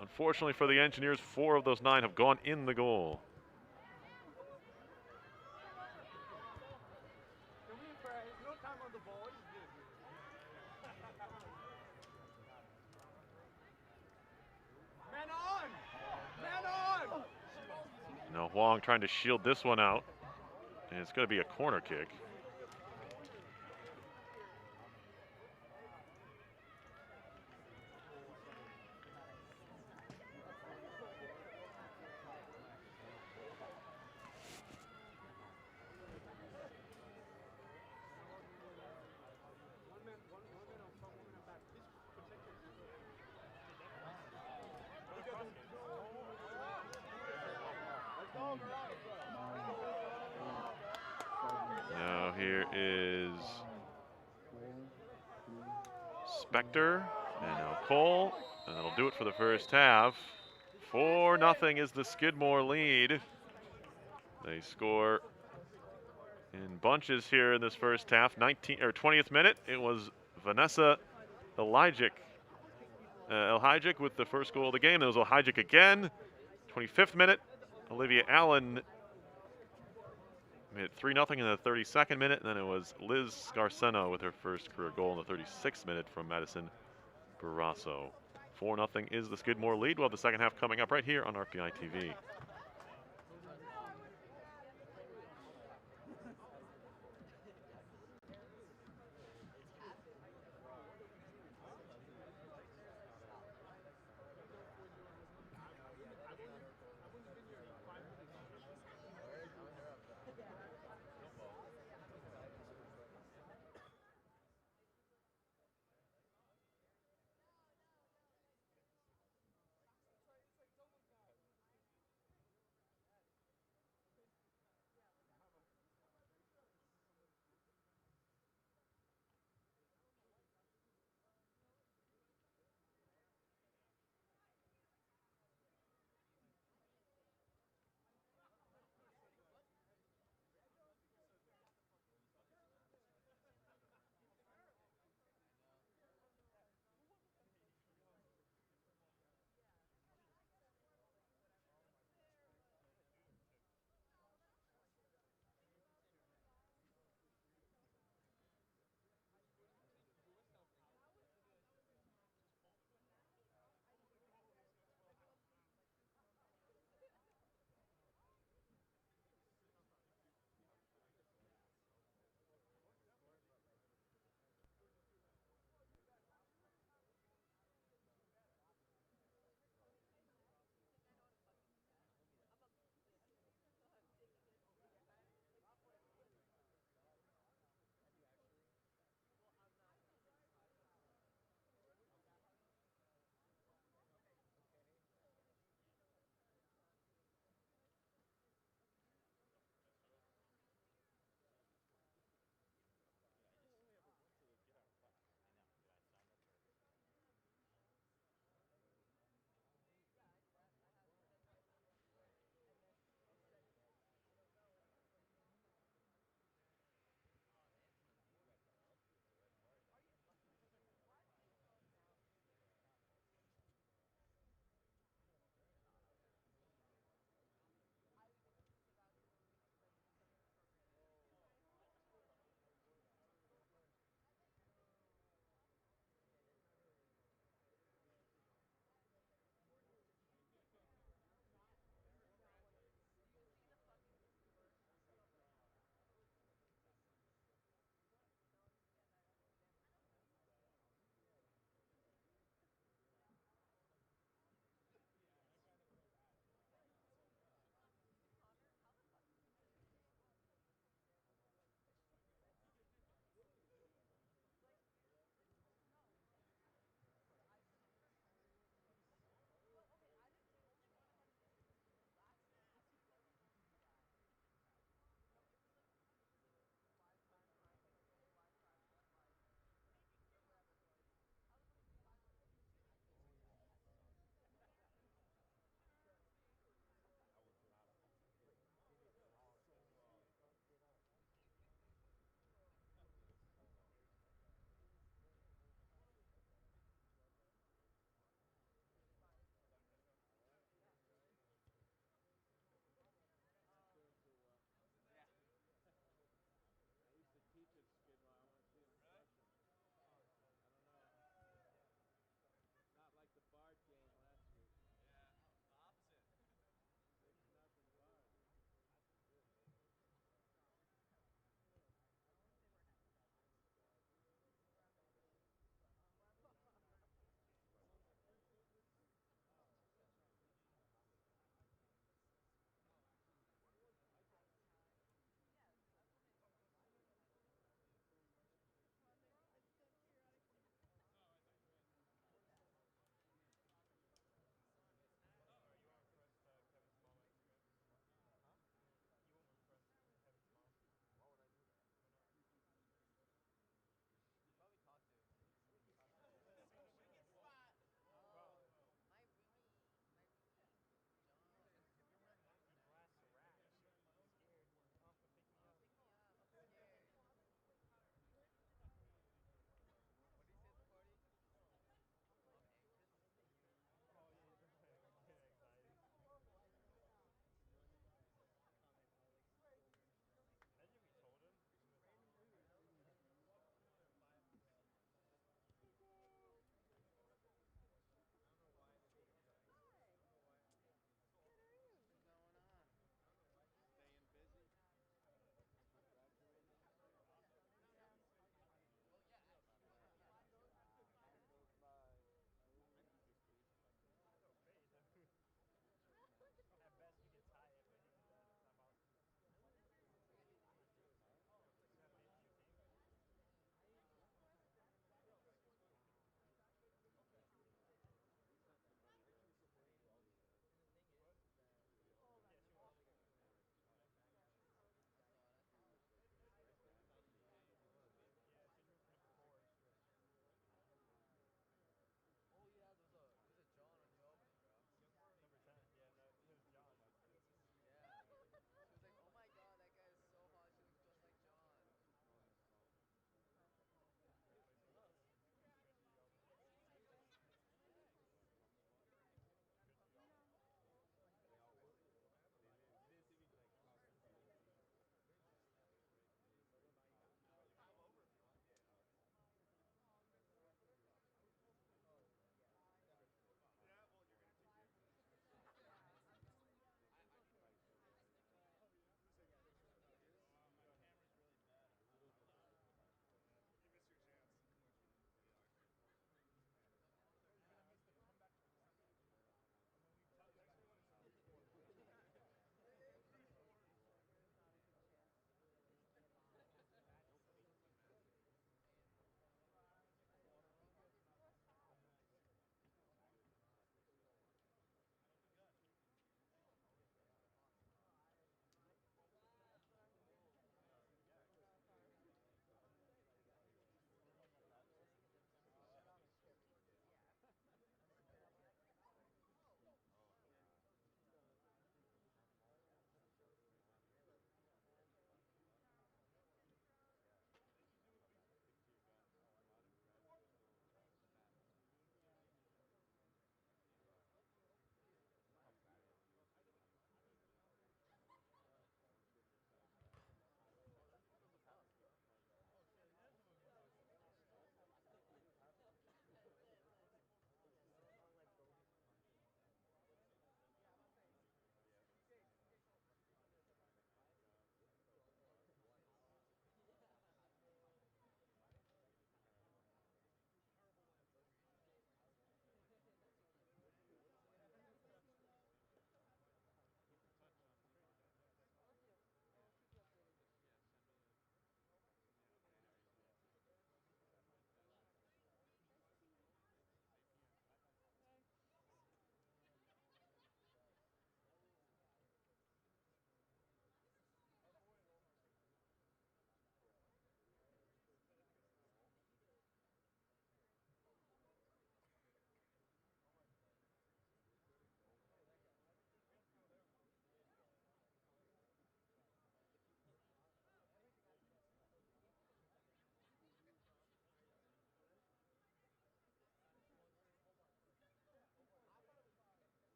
unfortunately for the Engineers, 4 of those 9 have gone in the goal. Now Huang trying to shield this one out, and it's going to be a corner kick. Now here is Spector, and now Cole, and that'll do it for the first half. 4-0 is the Skidmore lead. They score in bunches here in this first half. 20th minute, it was Vanessa Elhijic with the first goal of the game. There was Elhijic again. 25th minute, Olivia Allen made it 3-0 in the 32nd minute, and then it was Liz Scarceno with her first career goal in the 36th minute from Madison Barrasso. 4-0 is the Skidmore lead. We'll have the second half coming up right here on RPI TV.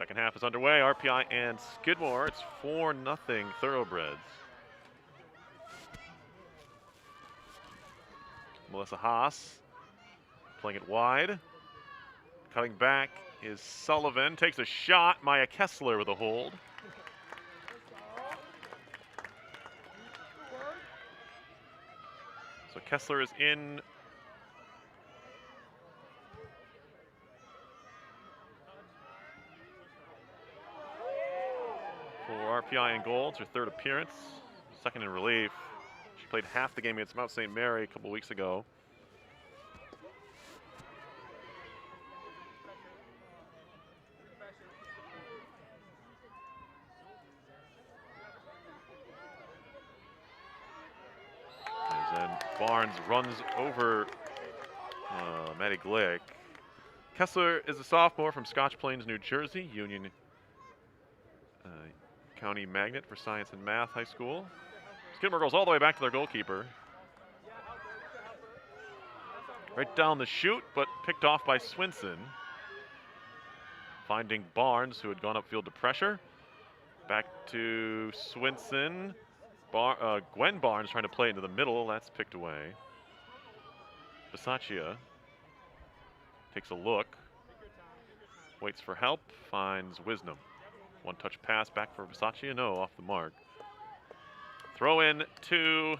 Second half is underway. RPI and Skidmore. It's 4-0 Thoroughbreds. Melissa Haas playing it wide. Cutting back is Sullivan. Takes a shot. Maya Kessler with a hold. So Kessler is in. For RPI in goal. It's her third appearance. Second in relief. She played half the game against Mount St. Mary a couple weeks ago. As then Barnes runs over Maddie Glick. Kessler is a sophomore from Scotch Plains, New Jersey, Union County Magnet for Science and Math High School. Skidmore goes all the way back to their goalkeeper. Right down the chute, but picked off by Swinson. Finding Barnes, who had gone upfield to pressure. Back to Swinson. Gwen Barnes trying to play into the middle. That's picked away. Bisaccia takes a look. Waits for help. Finds Wisdom. One-touch pass back for Bisaccia. No, off the mark. Throw in to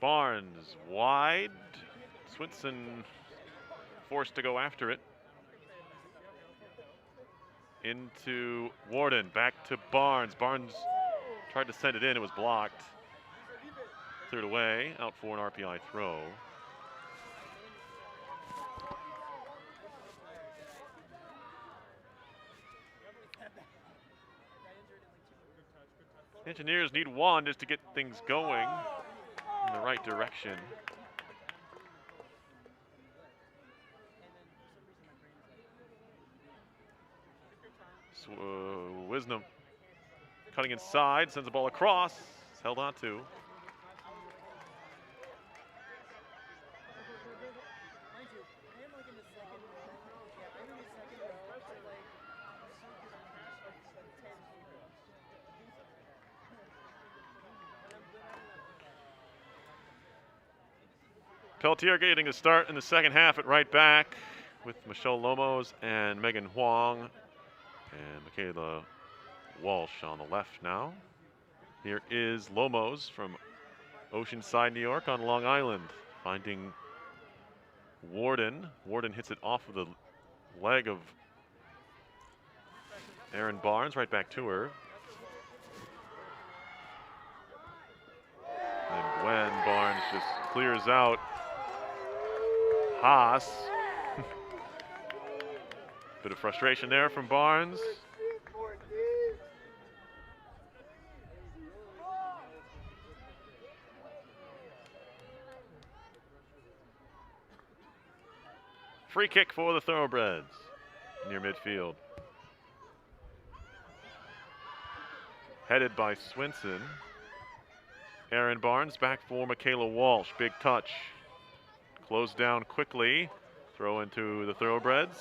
Barnes wide. Swinson forced to go after it. Into Warden, back to Barnes. Barnes tried to send it in, it was blocked. Cleared away, out for an RPI throw. Engineers need one just to get things going in the right direction. Wisdom cutting inside, sends the ball across. It's held on to. Peltier getting a start in the second half at right back with Michelle Lomos and Megan Huang and Michaela Walsh on the left now. Here is Lomos from Oceanside, New York on Long Island, finding Warden. Warden hits it off of the leg of Erin Barnes, right back to her. And Gwen Barnes just clears out Haas. Bit of frustration there from Barnes. Free kick for the Thoroughbreds near midfield. Headed by Swinson. Erin Barnes back for Michaela Walsh. Big touch. Closed down quickly. Throw into the Thoroughbreds.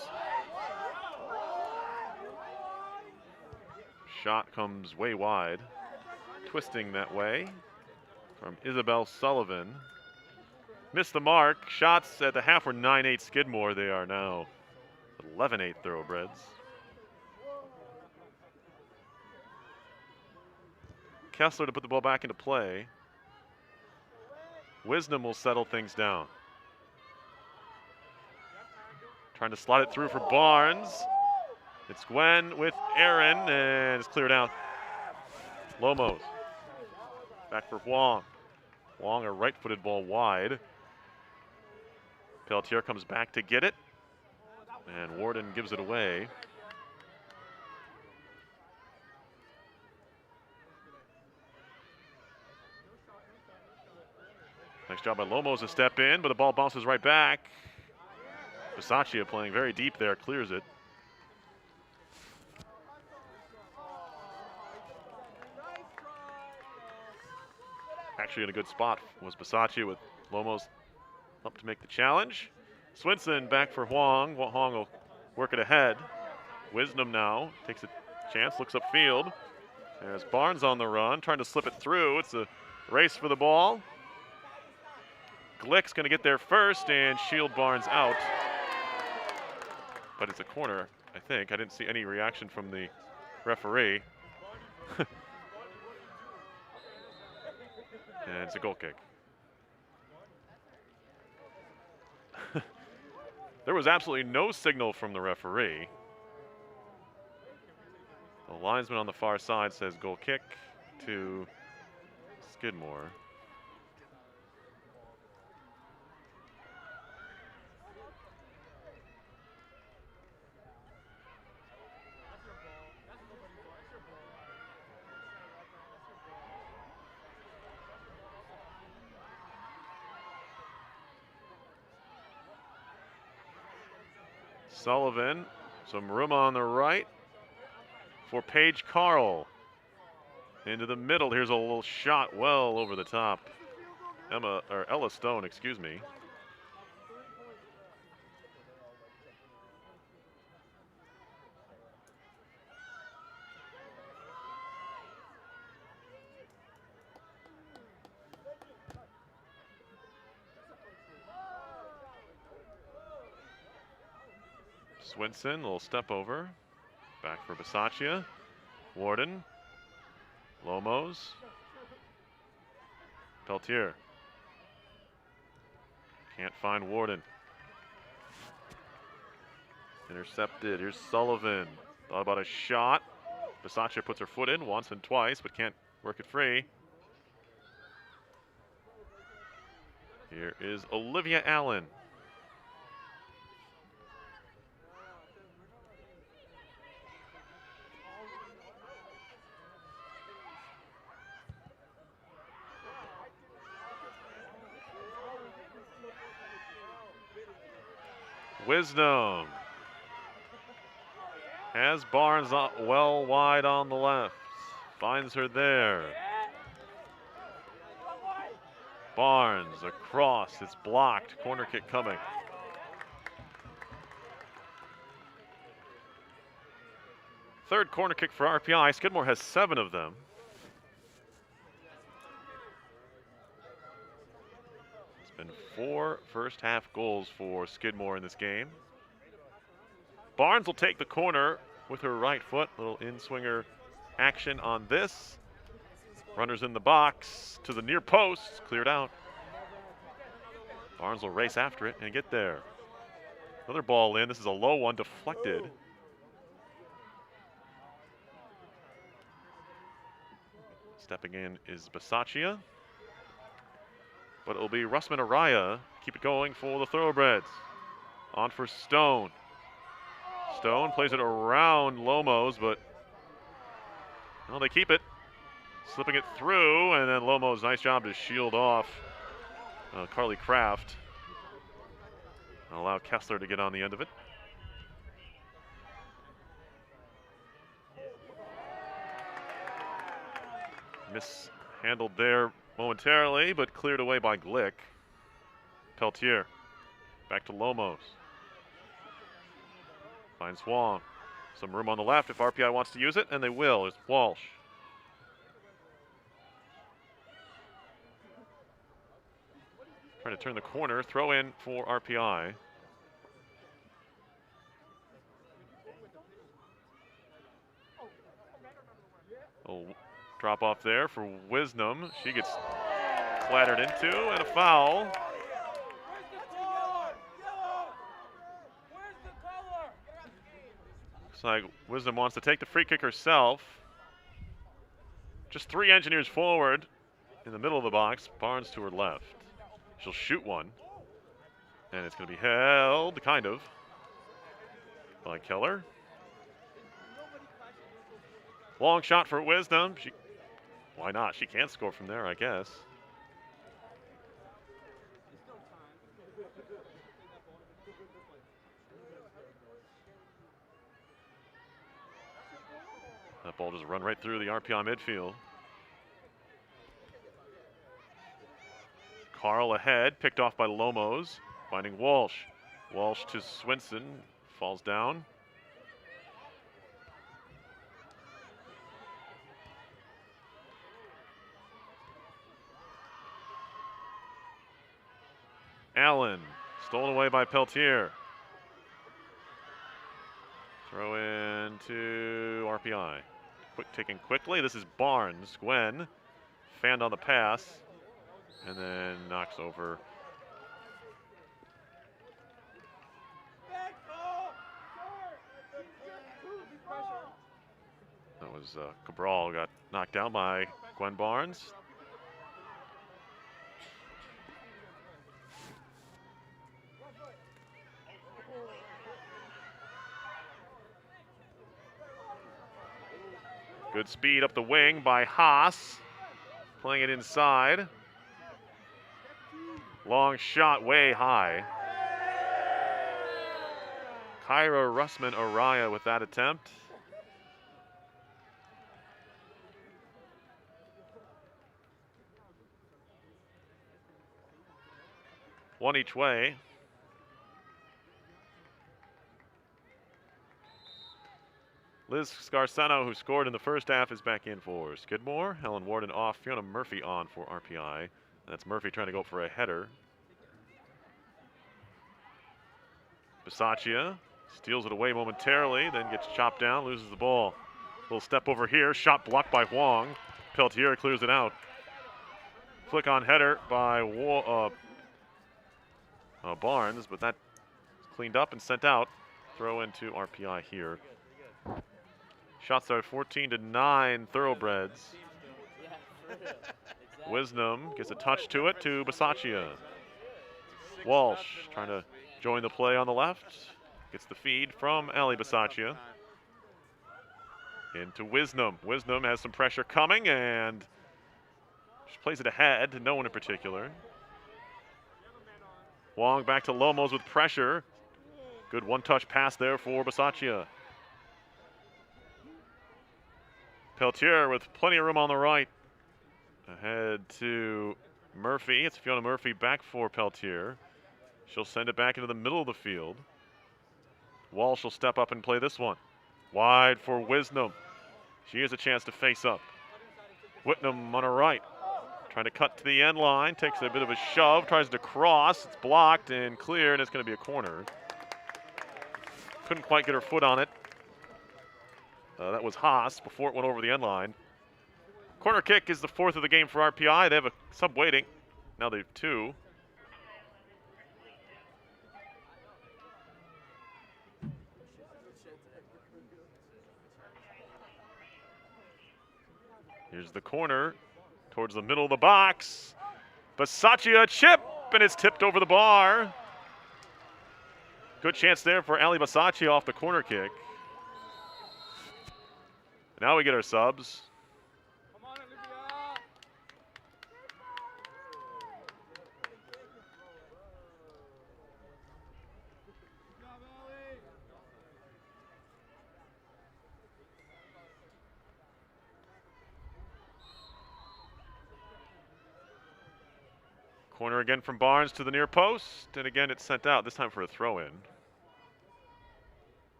Shot comes way wide. Twisting that way from Isabel Sullivan. Missed the mark. Shots at the half were 9-8 Skidmore. They are now 11-8 Thoroughbreds. Kessler to put the ball back into play. Wisdom will settle things down. Trying to slide it through for Barnes. It's Gwen with Erin, and it's cleared out. Lomos. Back for Huang. Huang, a right-footed ball wide. Peltier comes back to get it, and Warden gives it away. Nice job by Lomos to step in, but the ball bounces right back. Bisaccia playing very deep there, clears it. Actually in a good spot was Bisaccia with Lomos up to make the challenge. Swinson back for Huang. Huang will work it ahead. Wisdom now takes a chance, looks upfield. There's Barnes on the run, trying to slip it through. It's a race for the ball. Glick's going to get there first and shield Barnes out. But it's a corner, I think. I didn't see any reaction from the referee. And it's a goal kick. There was absolutely no signal from the referee. The linesman on the far side says goal kick to Skidmore. Sullivan, some room on the right for Paige Carl. Into the middle, here's a little shot well over the top. Ella Stone, excuse me. Swinson, a little step over. Back for Bisaccia. Warden. Lomos. Peltier. Can't find Warden. Intercepted. Here's Sullivan. Thought about a shot. Bisaccia puts her foot in once and twice, but can't work it free. Here is Olivia Allen. Wisdom has Barnes well wide on the left. Finds her there. Barnes across. It's blocked. Corner kick coming. Third corner kick for RPI. Skidmore has 7 of them. It's been 4 first half goals for Skidmore in this game. Barnes will take the corner with her right foot. Little in-swinger action on this. Runners in the box to the near post. Cleared out. Barnes will race after it and get there. Another ball in. This is a low one, deflected. Stepping in is Bisaccia. But it'll be Russman Araya. Keep it going for the Thoroughbreds. On for Stone. Stone plays it around Lomos, but well, they keep it. Slipping it through, and then Lomos, nice job to shield off Carly Kraft. And allow Kessler to get on the end of it. Mishandled there momentarily, but cleared away by Glick. Peltier. Back to Lomos. Finds Huang. Some room on the left if RPI wants to use it, and they will. It's Walsh. Trying to turn the corner. Throw in for RPI. Oh, drop off there for Wisdom. She gets clattered into, and a foul. Looks like Wisdom wants to take the free kick herself. Just 3 engineers forward in the middle of the box. Barnes to her left. She'll shoot one. And it's going to be held, kind of, by Keller. Long shot for Wisdom. Why not? She can't score from there, I guess. That ball just run right through the RPI midfield. Carl ahead, picked off by Lomos, finding Walsh. Walsh to Swinson, falls down. Allen, stolen away by Peltier. Throw in to RPI. Taking quickly. This is Barnes. Gwen fanned on the pass and then knocks over. That was Cabral got knocked down by Gwen Barnes. Good speed up the wing by Haas. Playing it inside. Long shot way high. Kyra Russman Araya with that attempt. One each way. Liz Scarsano, who scored in the first half, is back in for Skidmore. Helen Warden off, Fiona Murphy on for RPI. That's Murphy trying to go for a header. Bisaccia steals it away momentarily, then gets chopped down, loses the ball. Little step over here, shot blocked by Huang. Peltier clears it out. Flick on header by Barnes, but that's cleaned up and sent out. Throw into RPI here. Shots are 14-9 Thoroughbreds. Wisdom gets a touch to it to Bisaccia. Walsh trying to join the play on the left. Gets the feed from Ali Bisaccia. Into Wisdom. Wisdom has some pressure coming and she plays it ahead to no one in particular. Wong back to Lomos with pressure. Good one-touch pass there for Bisaccia. Peltier with plenty of room on the right. Ahead to Murphy. It's Fiona Murphy back for Peltier. She'll send it back into the middle of the field. Walsh will step up and play this one. Wide for Wisdom. She has a chance to face up. Whitnam on her right. Trying to cut to the end line. Takes a bit of a shove. Tries to cross. It's blocked and cleared, and it's going to be a corner. Couldn't quite get her foot on it. That was Haas before it went over the end line. Corner kick is the fourth of the game for RPI. They have a sub waiting. Now they have two. Here's the corner towards the middle of the box. Bisaccia chip, and it's tipped over the bar. Good chance there for Ali Bisaccia off the corner kick. Now we get our subs. Corner again from Barnes to the near post, and again it's sent out, this time for a throw-in.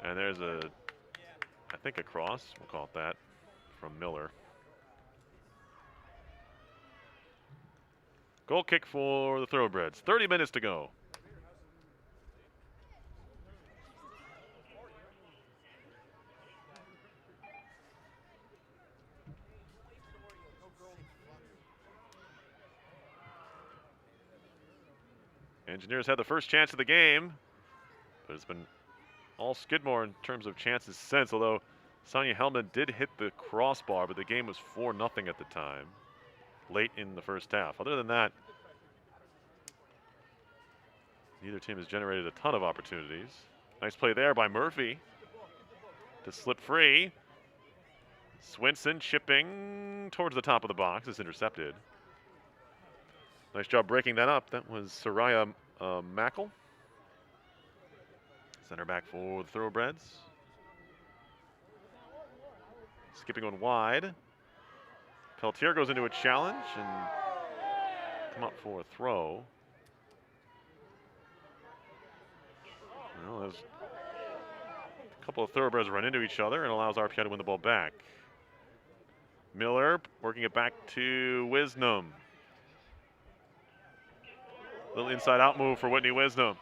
And there's I think a cross, we'll call it that, from Miller. Goal kick for the Thoroughbreds. 30 minutes to go. Engineers had the first chance of the game, but it's been all Skidmore in terms of chances since, although Sonia Hellman did hit the crossbar, but the game was 4-0 at the time, late in the first half. Other than that, neither team has generated a ton of opportunities. Nice play there by Murphy to slip free. Swinson chipping towards the top of the box is intercepted. Nice job breaking that up. That was Soraya Mackel. Center back for the Thoroughbreds. Skipping one wide. Peltier goes into a challenge and come up for a throw. Well, there's a couple of Thoroughbreds run into each other and allows RPI to win the ball back. Miller working it back to Wisdom. Little inside out move for Whitney Wisdom.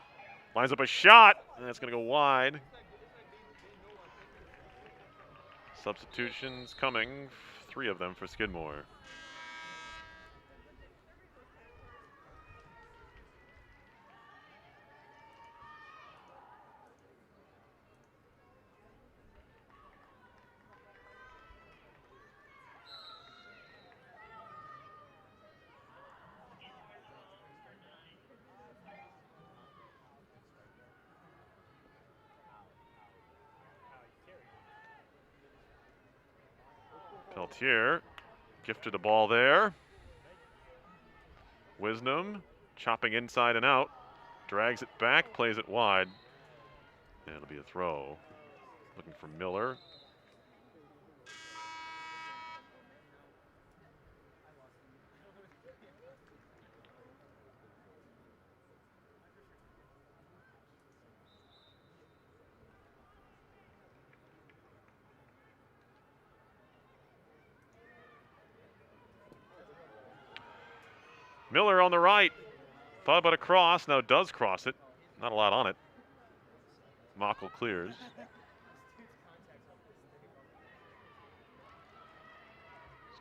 Lines up a shot, and that's going to go wide. Substitutions coming, 3 of them for Skidmore. Peltier gifted the ball there. Wisdom chopping inside and out. Drags it back, plays it wide. And it'll be a throw. Looking for Miller. Miller on the right. Thought about a cross, now does cross it. Not a lot on it. Mockel clears.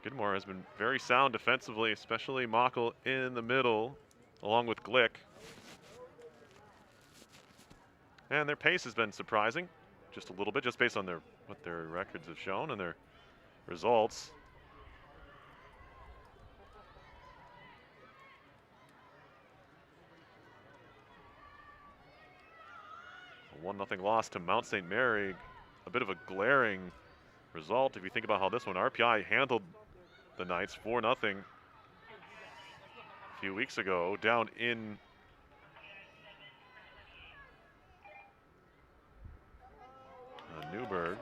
Skidmore has been very sound defensively, especially Mockel in the middle, along with Glick. And their pace has been surprising, just a little bit, just based on what their records have shown and their results. A 1-0 loss to Mount St. Mary, a bit of a glaring result if you think about how this one, RPI handled the Knights 4-0 a few weeks ago, down in Newburgh.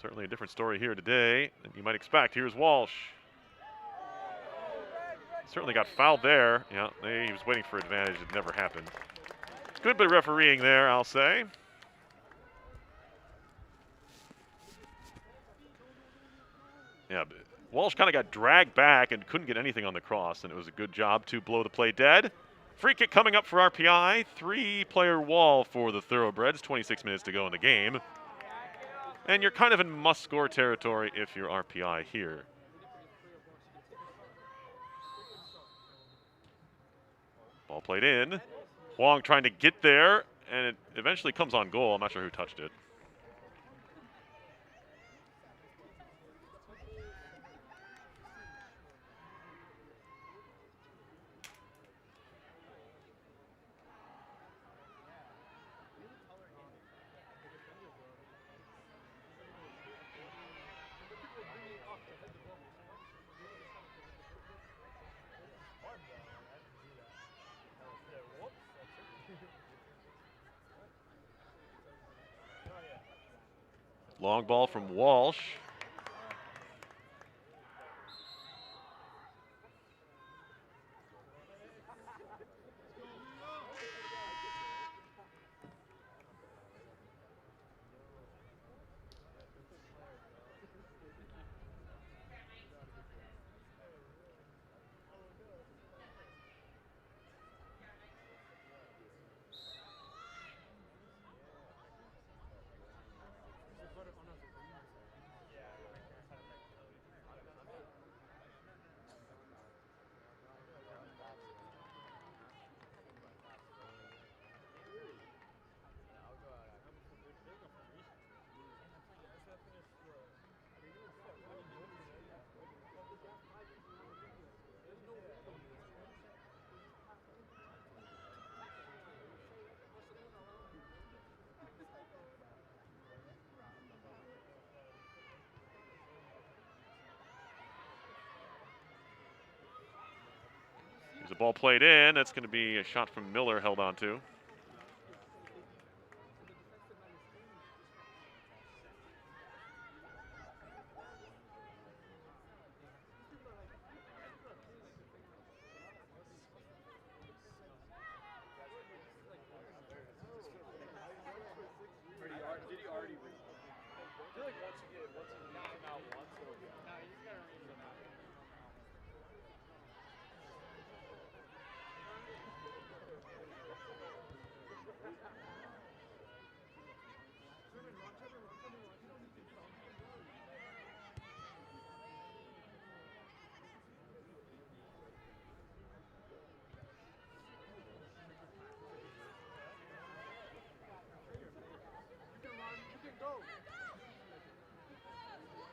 Certainly a different story here today than you might expect. Here's Walsh. Certainly got fouled there. Yeah, he was waiting for advantage. It never happened. Good bit of refereeing there, I'll say. Yeah, Walsh kind of got dragged back and couldn't get anything on the cross, and it was a good job to blow the play dead. Free kick coming up for RPI. 3-player wall for the Thoroughbreds. 26 minutes to go in the game. And you're kind of in must-score territory if you're RPI here. Ball played in. Huang trying to get there, and it eventually comes on goal. I'm not sure who touched it. Long ball from Walsh. There's a ball played in. That's going to be a shot from Miller held on to.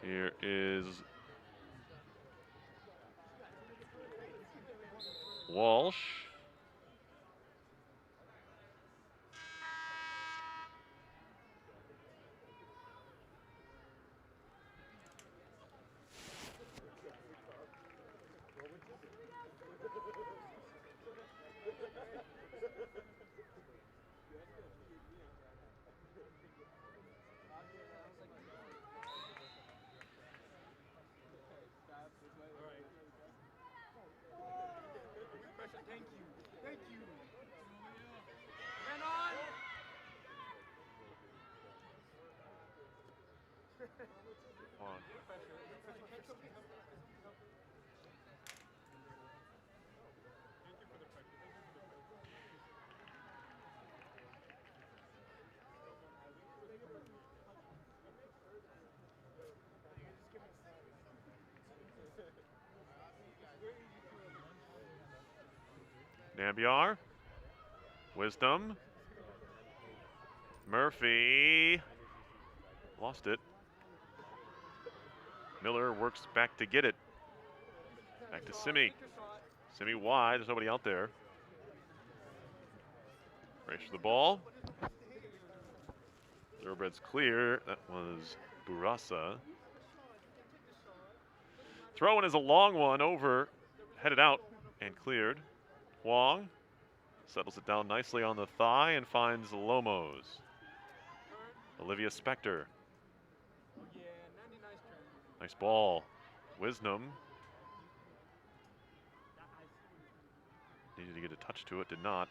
Here is Walsh. Thank you. Man on. Nambiar. Wisdom. Murphy. Lost it. Miller works back to get it. Back to Simi. Simi wide. There's nobody out there. Race for the ball. Thoroughbred's clear. That was Burasa. Throw-in is a long one over. Headed out and cleared. Huang settles it down nicely on the thigh and finds Lomos. Olivia Spector. Nice ball. Wisdom. Needed to get a touch to it, did not.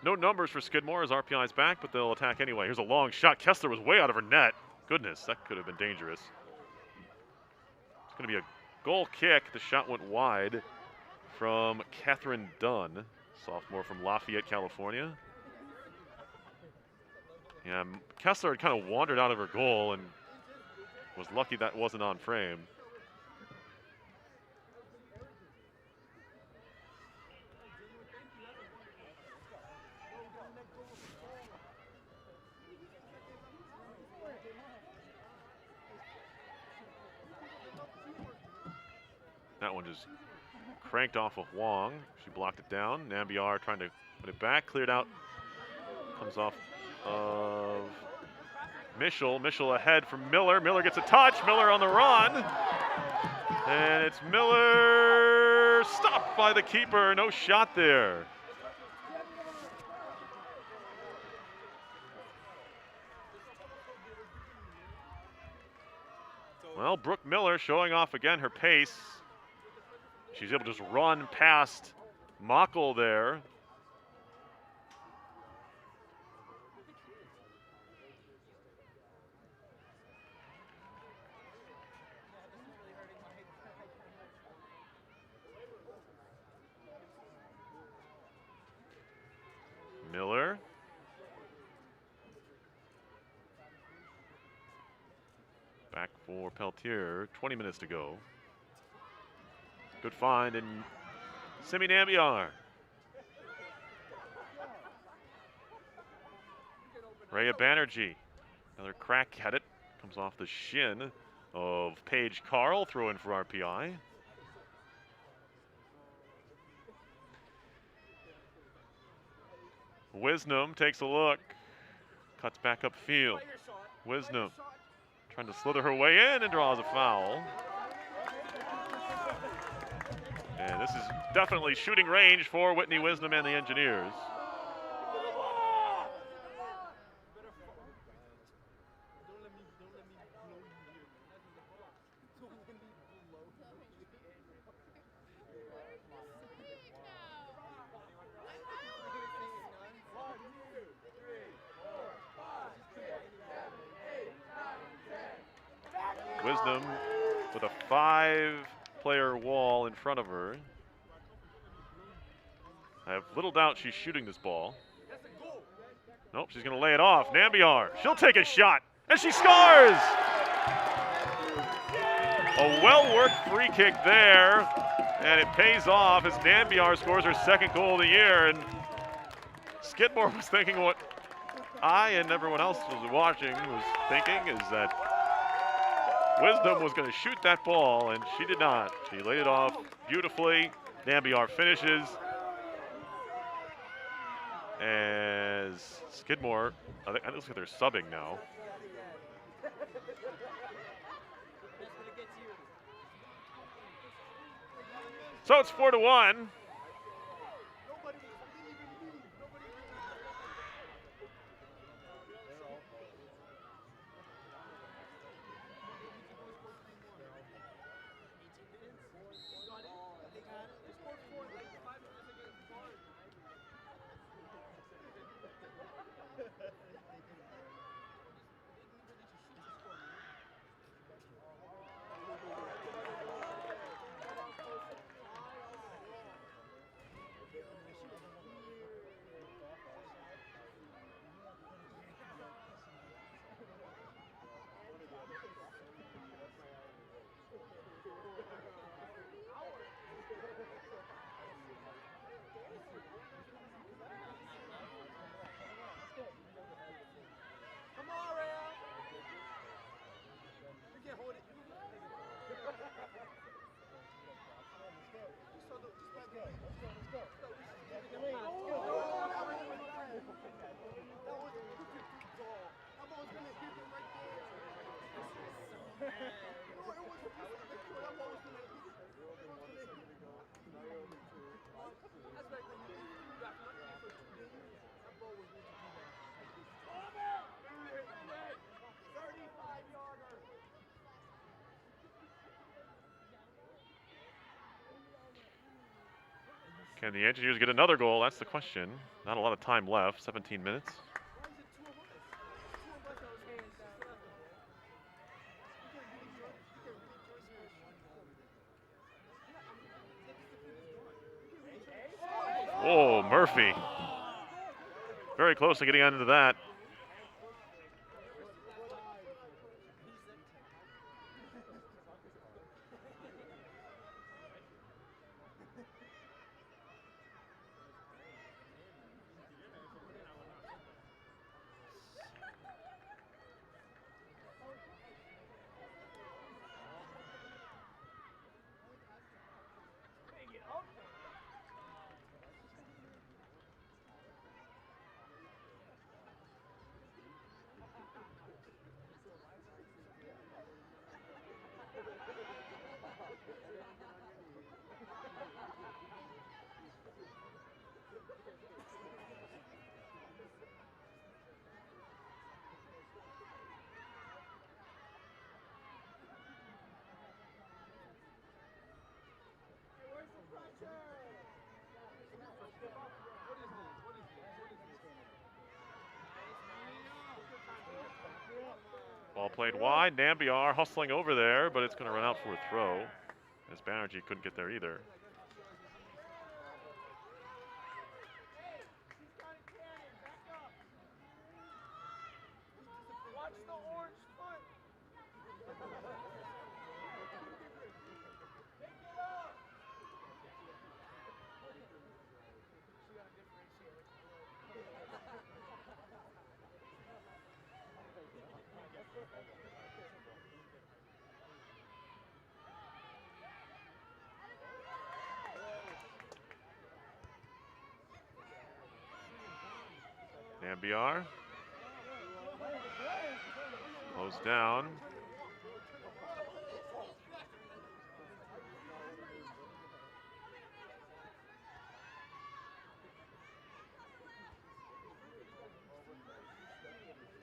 No numbers for Skidmore as RPI's back, but they'll attack anyway. Here's a long shot. Kessler was way out of her net. Goodness, that could have been dangerous. It's going to be a goal kick. The shot went wide from Catherine Dunn, sophomore from Lafayette, California. Yeah, Kessler had kind of wandered out of her goal and was lucky that wasn't on frame. That one just cranked off of Wong. She blocked it down. Nambiar trying to put it back, cleared out. Comes off of Mischel. Mischel ahead from Miller. Miller gets a touch. Miller on the run. And it's Miller stopped by the keeper. No shot there. Well, Brooke Miller showing off again her pace. She's able to just run past Mockel there. Miller. Back for Peltier, 20 minutes to go. Good find in Simi Nambiar. Rhea Banerjee, another crack at it. Comes off the shin of Paige Carl, throw in for RPI. Wisdom takes a look, cuts back upfield. Wisdom trying to slither her way in and draws a foul. And this is definitely shooting range for Whitney Wisdom and the Engineers. Wisdom with a 5-player wall in front of her. I have little doubt she's shooting this ball. Nope, she's going to lay it off. Nambiar, she'll take a shot, and she scores! A well-worked free kick there, and it pays off as Nambiar scores her second goal of the year. And Skidmore was thinking what I and everyone else was watching was thinking is that Wisdom was going to shoot that ball, and she did not. She laid it off beautifully. Nambiar finishes. As Skidmore, I think it looks like they're subbing now. So it's 4-1. Can the Engineers get another goal? That's the question. Not a lot of time left, 17 minutes. Oh, Murphy. Very close to getting onto that. Ball played wide. Nambiar hustling over there, but it's going to run out for a throw, as Banerjee couldn't get there either. Nambiar close down.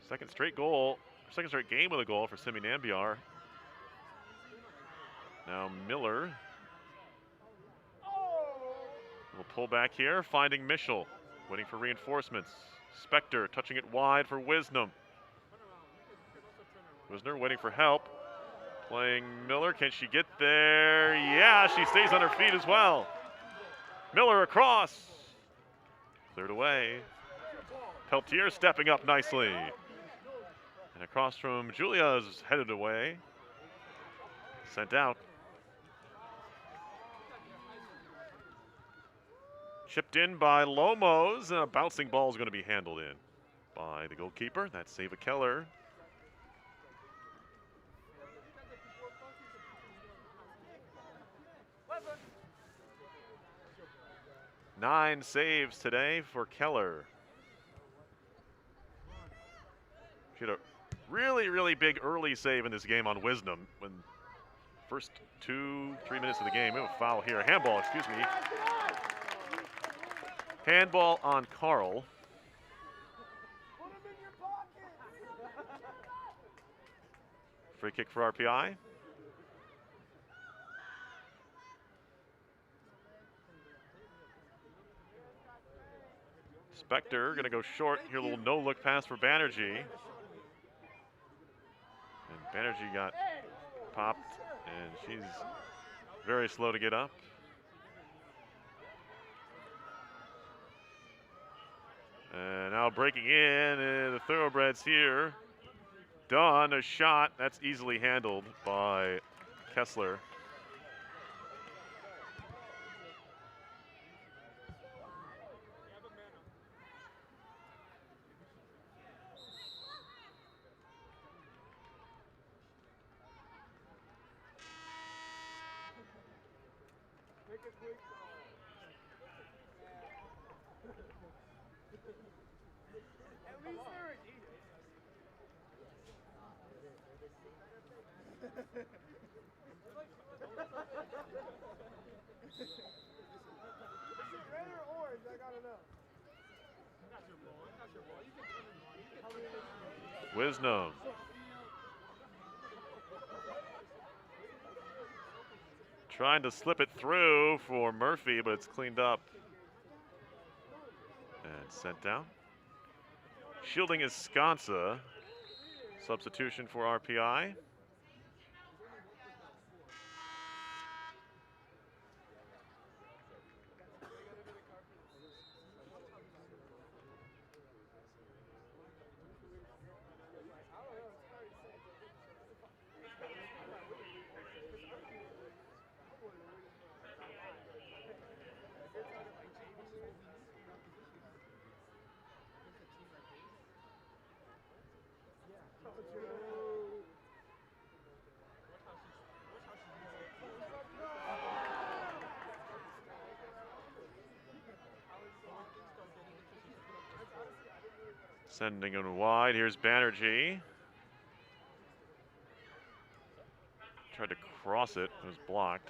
Second straight goal, second straight game with a goal for Simi Nambiar. Now Miller. Little pull back here, finding Mischel, waiting for reinforcements. Spector touching it wide for Wisdom. Wisner waiting for help. Playing Miller, can she get there? Yeah, she stays on her feet as well. Miller across. Cleared away. Peltier stepping up nicely. And across from Julia's headed away. Sent out. Chipped in by Lomos, and a bouncing ball is going to be handled in. by the goalkeeper. That's Ava Keller. Nine saves today for Keller. She had a really, really big early save in this game on Wisdom when first 2-3 minutes of the game. We have a foul here. Handball, excuse me. Handball on Carl. Free kick for RPI. Spector gonna go short. Here, a little no-look pass for Banerjee. And Banerjee got popped, and she's very slow to get up. And now breaking in, the Thoroughbreds here. Dunn, a shot. That's easily handled by Kessler. Wisdom. Trying to slip it through for Murphy, but it's cleaned up and sent down. Shielding is Sconsa. Substitution for RPI. Sending it wide. Here's Banerjee. Tried to cross it. It was blocked.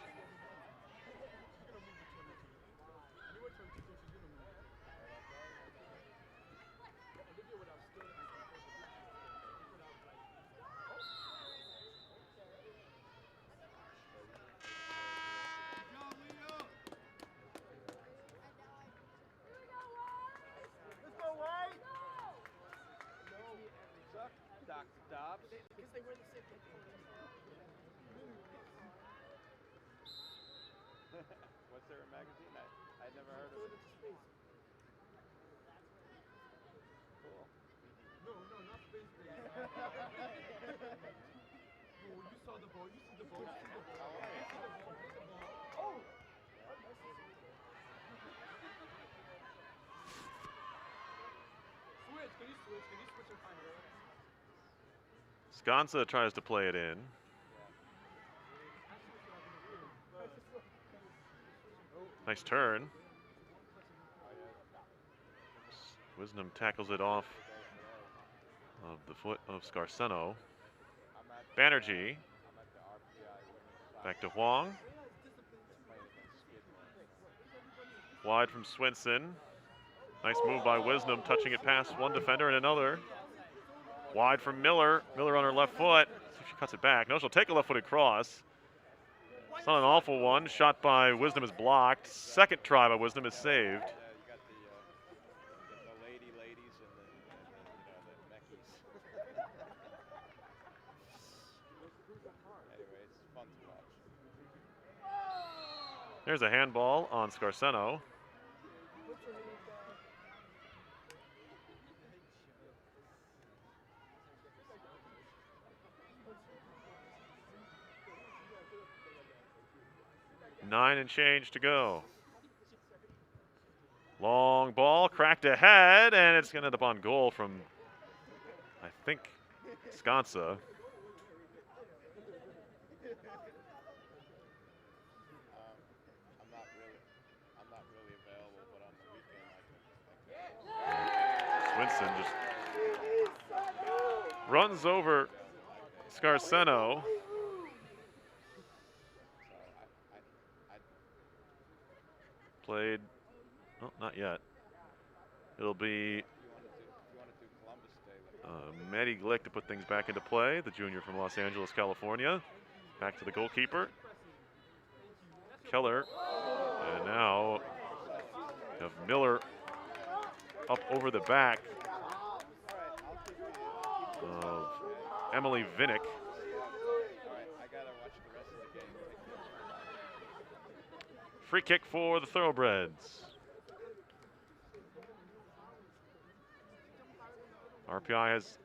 What's their magazine? I'd never heard of it. Cool. No, not space base. Oh, you saw the ball. You see the ball. You see the ball. Oh! Switch. Can you switch? Can you switch and find it? Sconsa tries to play it in. Nice turn. Wisdom tackles it off of the foot of Scarceno. Banerjee. Back to Huang. Wide from Swinson. Nice move by Wisdom, touching it past one defender and another. Wide from Miller. Miller on her left foot. See if she cuts it back. No, she'll take a left-footed cross. It's not an awful one. Shot by Wisdom is blocked. Second try by Wisdom is saved. You got the ladies and the meckies. Anyway, it's fun to watch. There's a handball on Scarceno. Nine and change to go. Long ball, cracked ahead, and it's going to end up on goal from I think Sconsa. I'm not really available, but on the weekend Swinson just runs over Scarceno. Played, well, not yet. It'll be Matty Glick to put things back into play, the junior from Los Angeles, California. Back to the goalkeeper, Keller. And now you have Miller up over the back of Emily Vinnick. Free kick for the Thoroughbreds. RPI has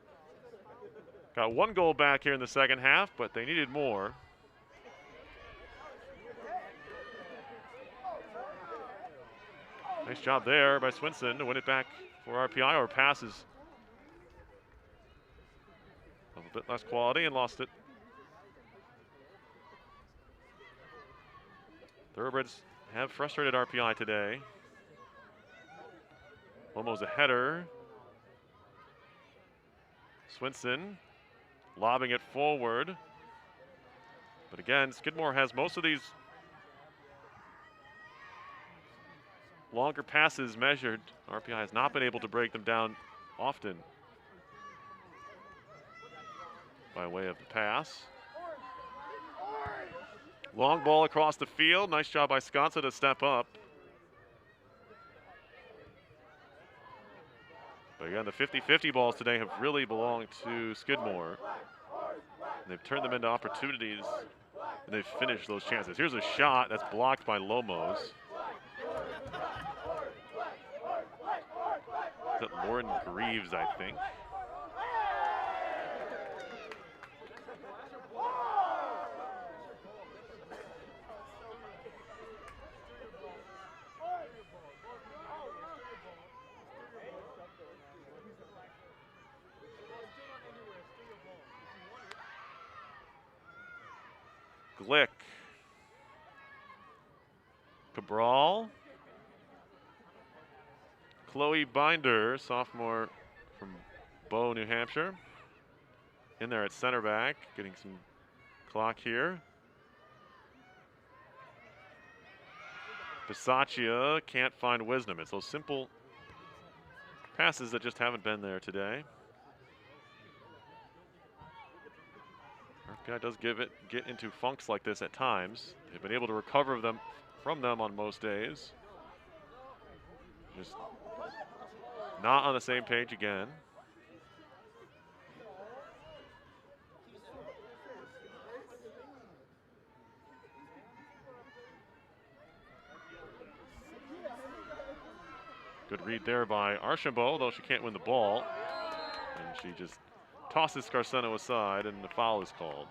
got one goal back here in the second half, but they needed more. Nice job there by Swinson to win it back for RPI, or passes of a bit less quality and lost it. Thoroughbreds have frustrated RPI today. Almost a header. Swinson lobbing it forward. But again, Skidmore has most of these longer passes measured. RPI has not been able to break them down often by way of the pass. Long ball across the field. Nice job by Sconsa to step up. But again, the 50-50 balls today have really belonged to Skidmore. And they've turned them into opportunities, and they've finished those chances. Here's a shot that's blocked by Lomos. Is that Lauren Greaves, I think? Glick. Cabral. Chloe Binder, sophomore from Bow, New Hampshire. In there at center back, getting some clock here. Bisaccia can't find Wisdom. It's those simple passes that just haven't been there today. RPI does get into funks like this at times. They've been able to recover from them on most days. Just not on the same page again. Good read there by Archambault, though she can't win the ball. And she just tosses Scarceno aside, and the foul is called.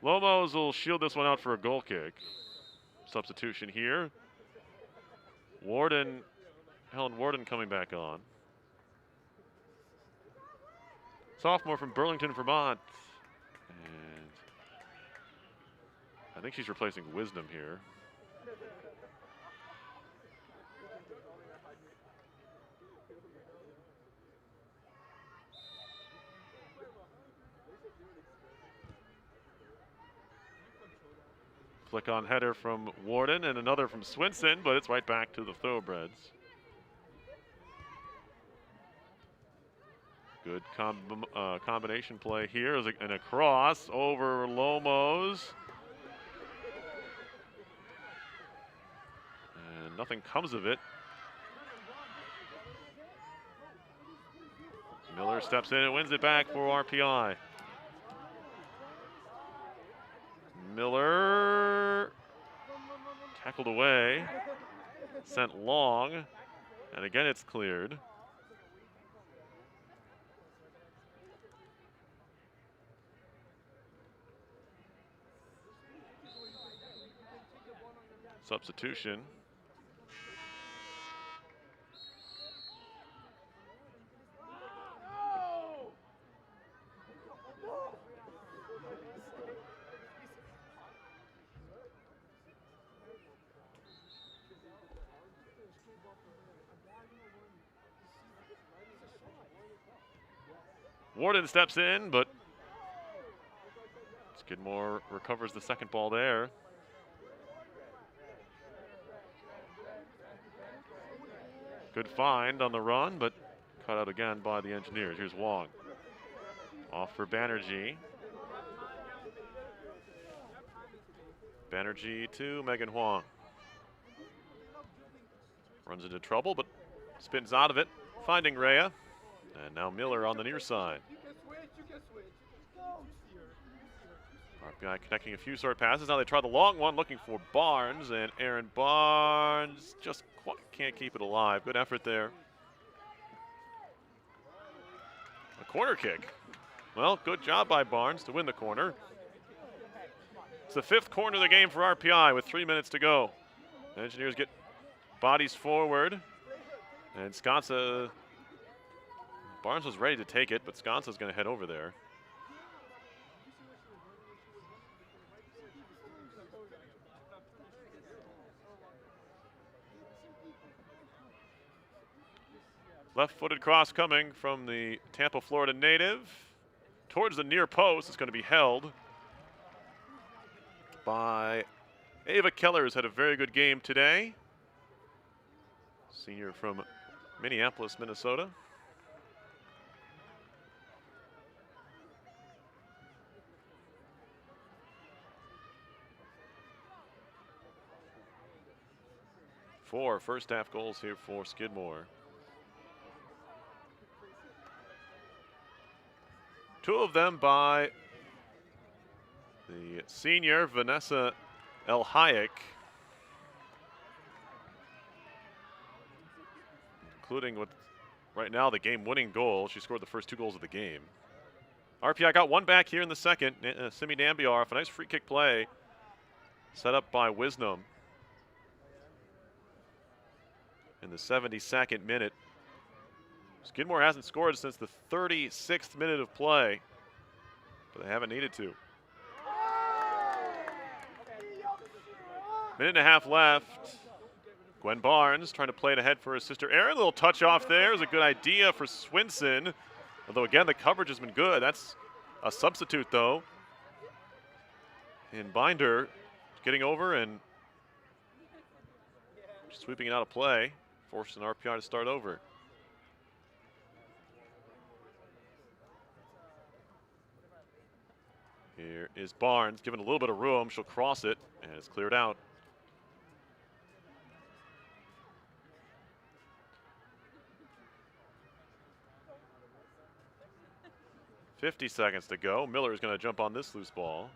Lomos will shield this one out for a goal kick. Substitution here. Helen Warden coming back on. Sophomore from Burlington, Vermont. And I think she's replacing Wisdom here. Flick on header from Warden and another from Swinson, but it's right back to the Thoroughbreds. Good combination play here, and a cross over Lomos. And nothing comes of it. Miller steps in and wins it back for RPI. Miller tackled away, sent long, And again, it's cleared. Substitution. Warden steps in, but Skidmore recovers the second ball there. Good find on the run, but cut out again by the Engineers. Here's Wong. Off for Banerjee. Banerjee to Megan Huang. Runs into trouble, but spins out of it, finding Rhea. And now Miller on the near side. RPI connecting a few short passes. Now they try the long one, looking for Barnes, and Aaron Barnes just can't keep it alive. Good effort there. A corner kick. Well, good job by Barnes to win the corner. It's the 5th corner of the game for RPI with 3 minutes to go. The Engineers get bodies forward, and Sconsa. Barnes was ready to take it, but Sconsa's going to head over there. Left-footed cross coming from the Tampa, Florida native. Towards the near post. It's going to be held by Ava Keller, who's had a very good game today. Senior from Minneapolis, Minnesota. Four first-half goals here for Skidmore. 2 of them by the senior, Vanessa El Hayek, including with right now the game-winning goal. She scored the first 2 goals of the game. RPI got one back here in the second. Simi Nambiar off a nice free kick play set up by Wisnam in the 72nd minute. Skidmore hasn't scored since the 36th minute of play, but they haven't needed to. Minute and a half left. Gwen Barnes trying to play it ahead for her sister Erin. A little touch off there is a good idea for Swinson. Although again, the coverage has been good. That's a substitute though. And Binder getting over and sweeping it out of play, forcing RPI to start over. Here is Barnes, given a little bit of room. She'll cross it, and it's cleared out. .50 seconds to go. Miller is going to jump on this loose ball.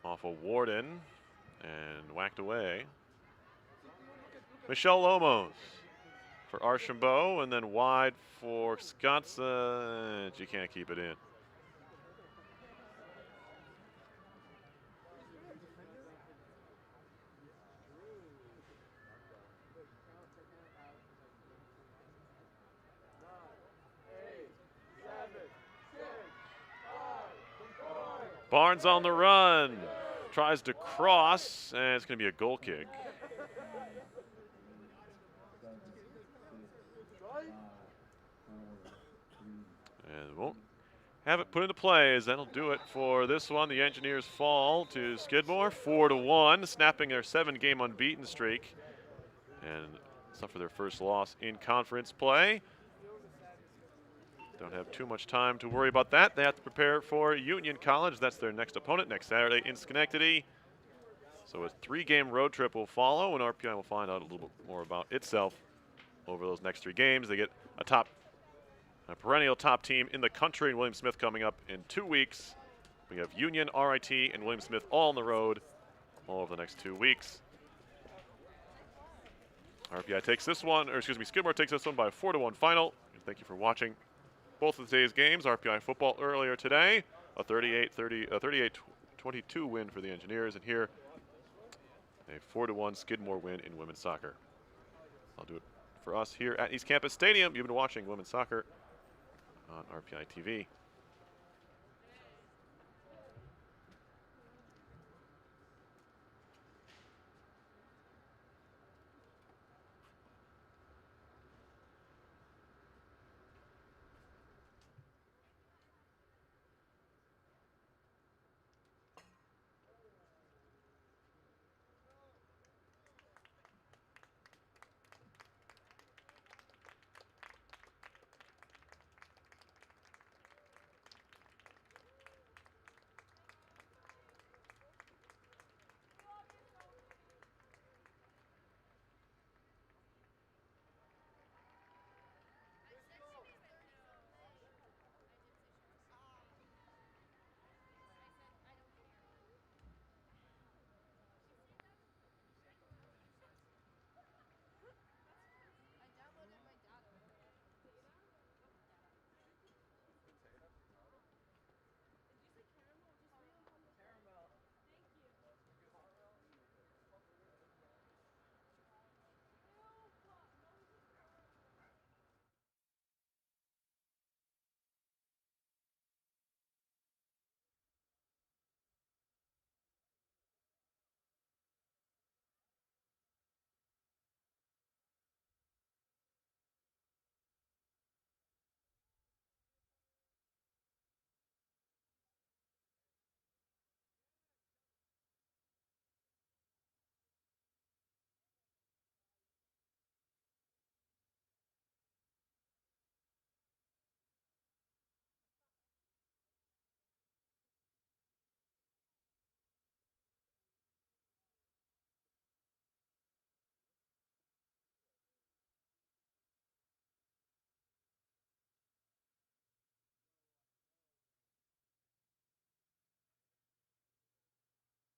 Off a Warden, and whacked away. Michelle Lomos for Archambault, and then wide for Sconsa, and she can't keep it in. Barnes on the run, tries to cross, and it's going to be a goal kick. And won't have it put into play, as that'll do it for this one. The Engineers fall to Skidmore, 4-1, snapping their 7-game unbeaten streak, and suffer their first loss in conference play. Don't have too much time to worry about that. They have to prepare for Union College. That's their next opponent next Saturday in Schenectady. So a 3-game road trip will follow, and RPI will find out a little bit more about itself over those next 3 games. They get a perennial top team in the country in William Smith coming up in 2 weeks. We have Union, RIT, and William Smith all on the road all over the next 2 weeks. RPI takes this one, or excuse me, Skidmore takes this one by a 4-1 final. And thank you for watching both of today's games. RPI football earlier today, a 38-22 win for the Engineers, and here a 4-1 Skidmore win in women's soccer. I'll do it for us here at East Campus Stadium. You've been watching women's soccer on RPI TV.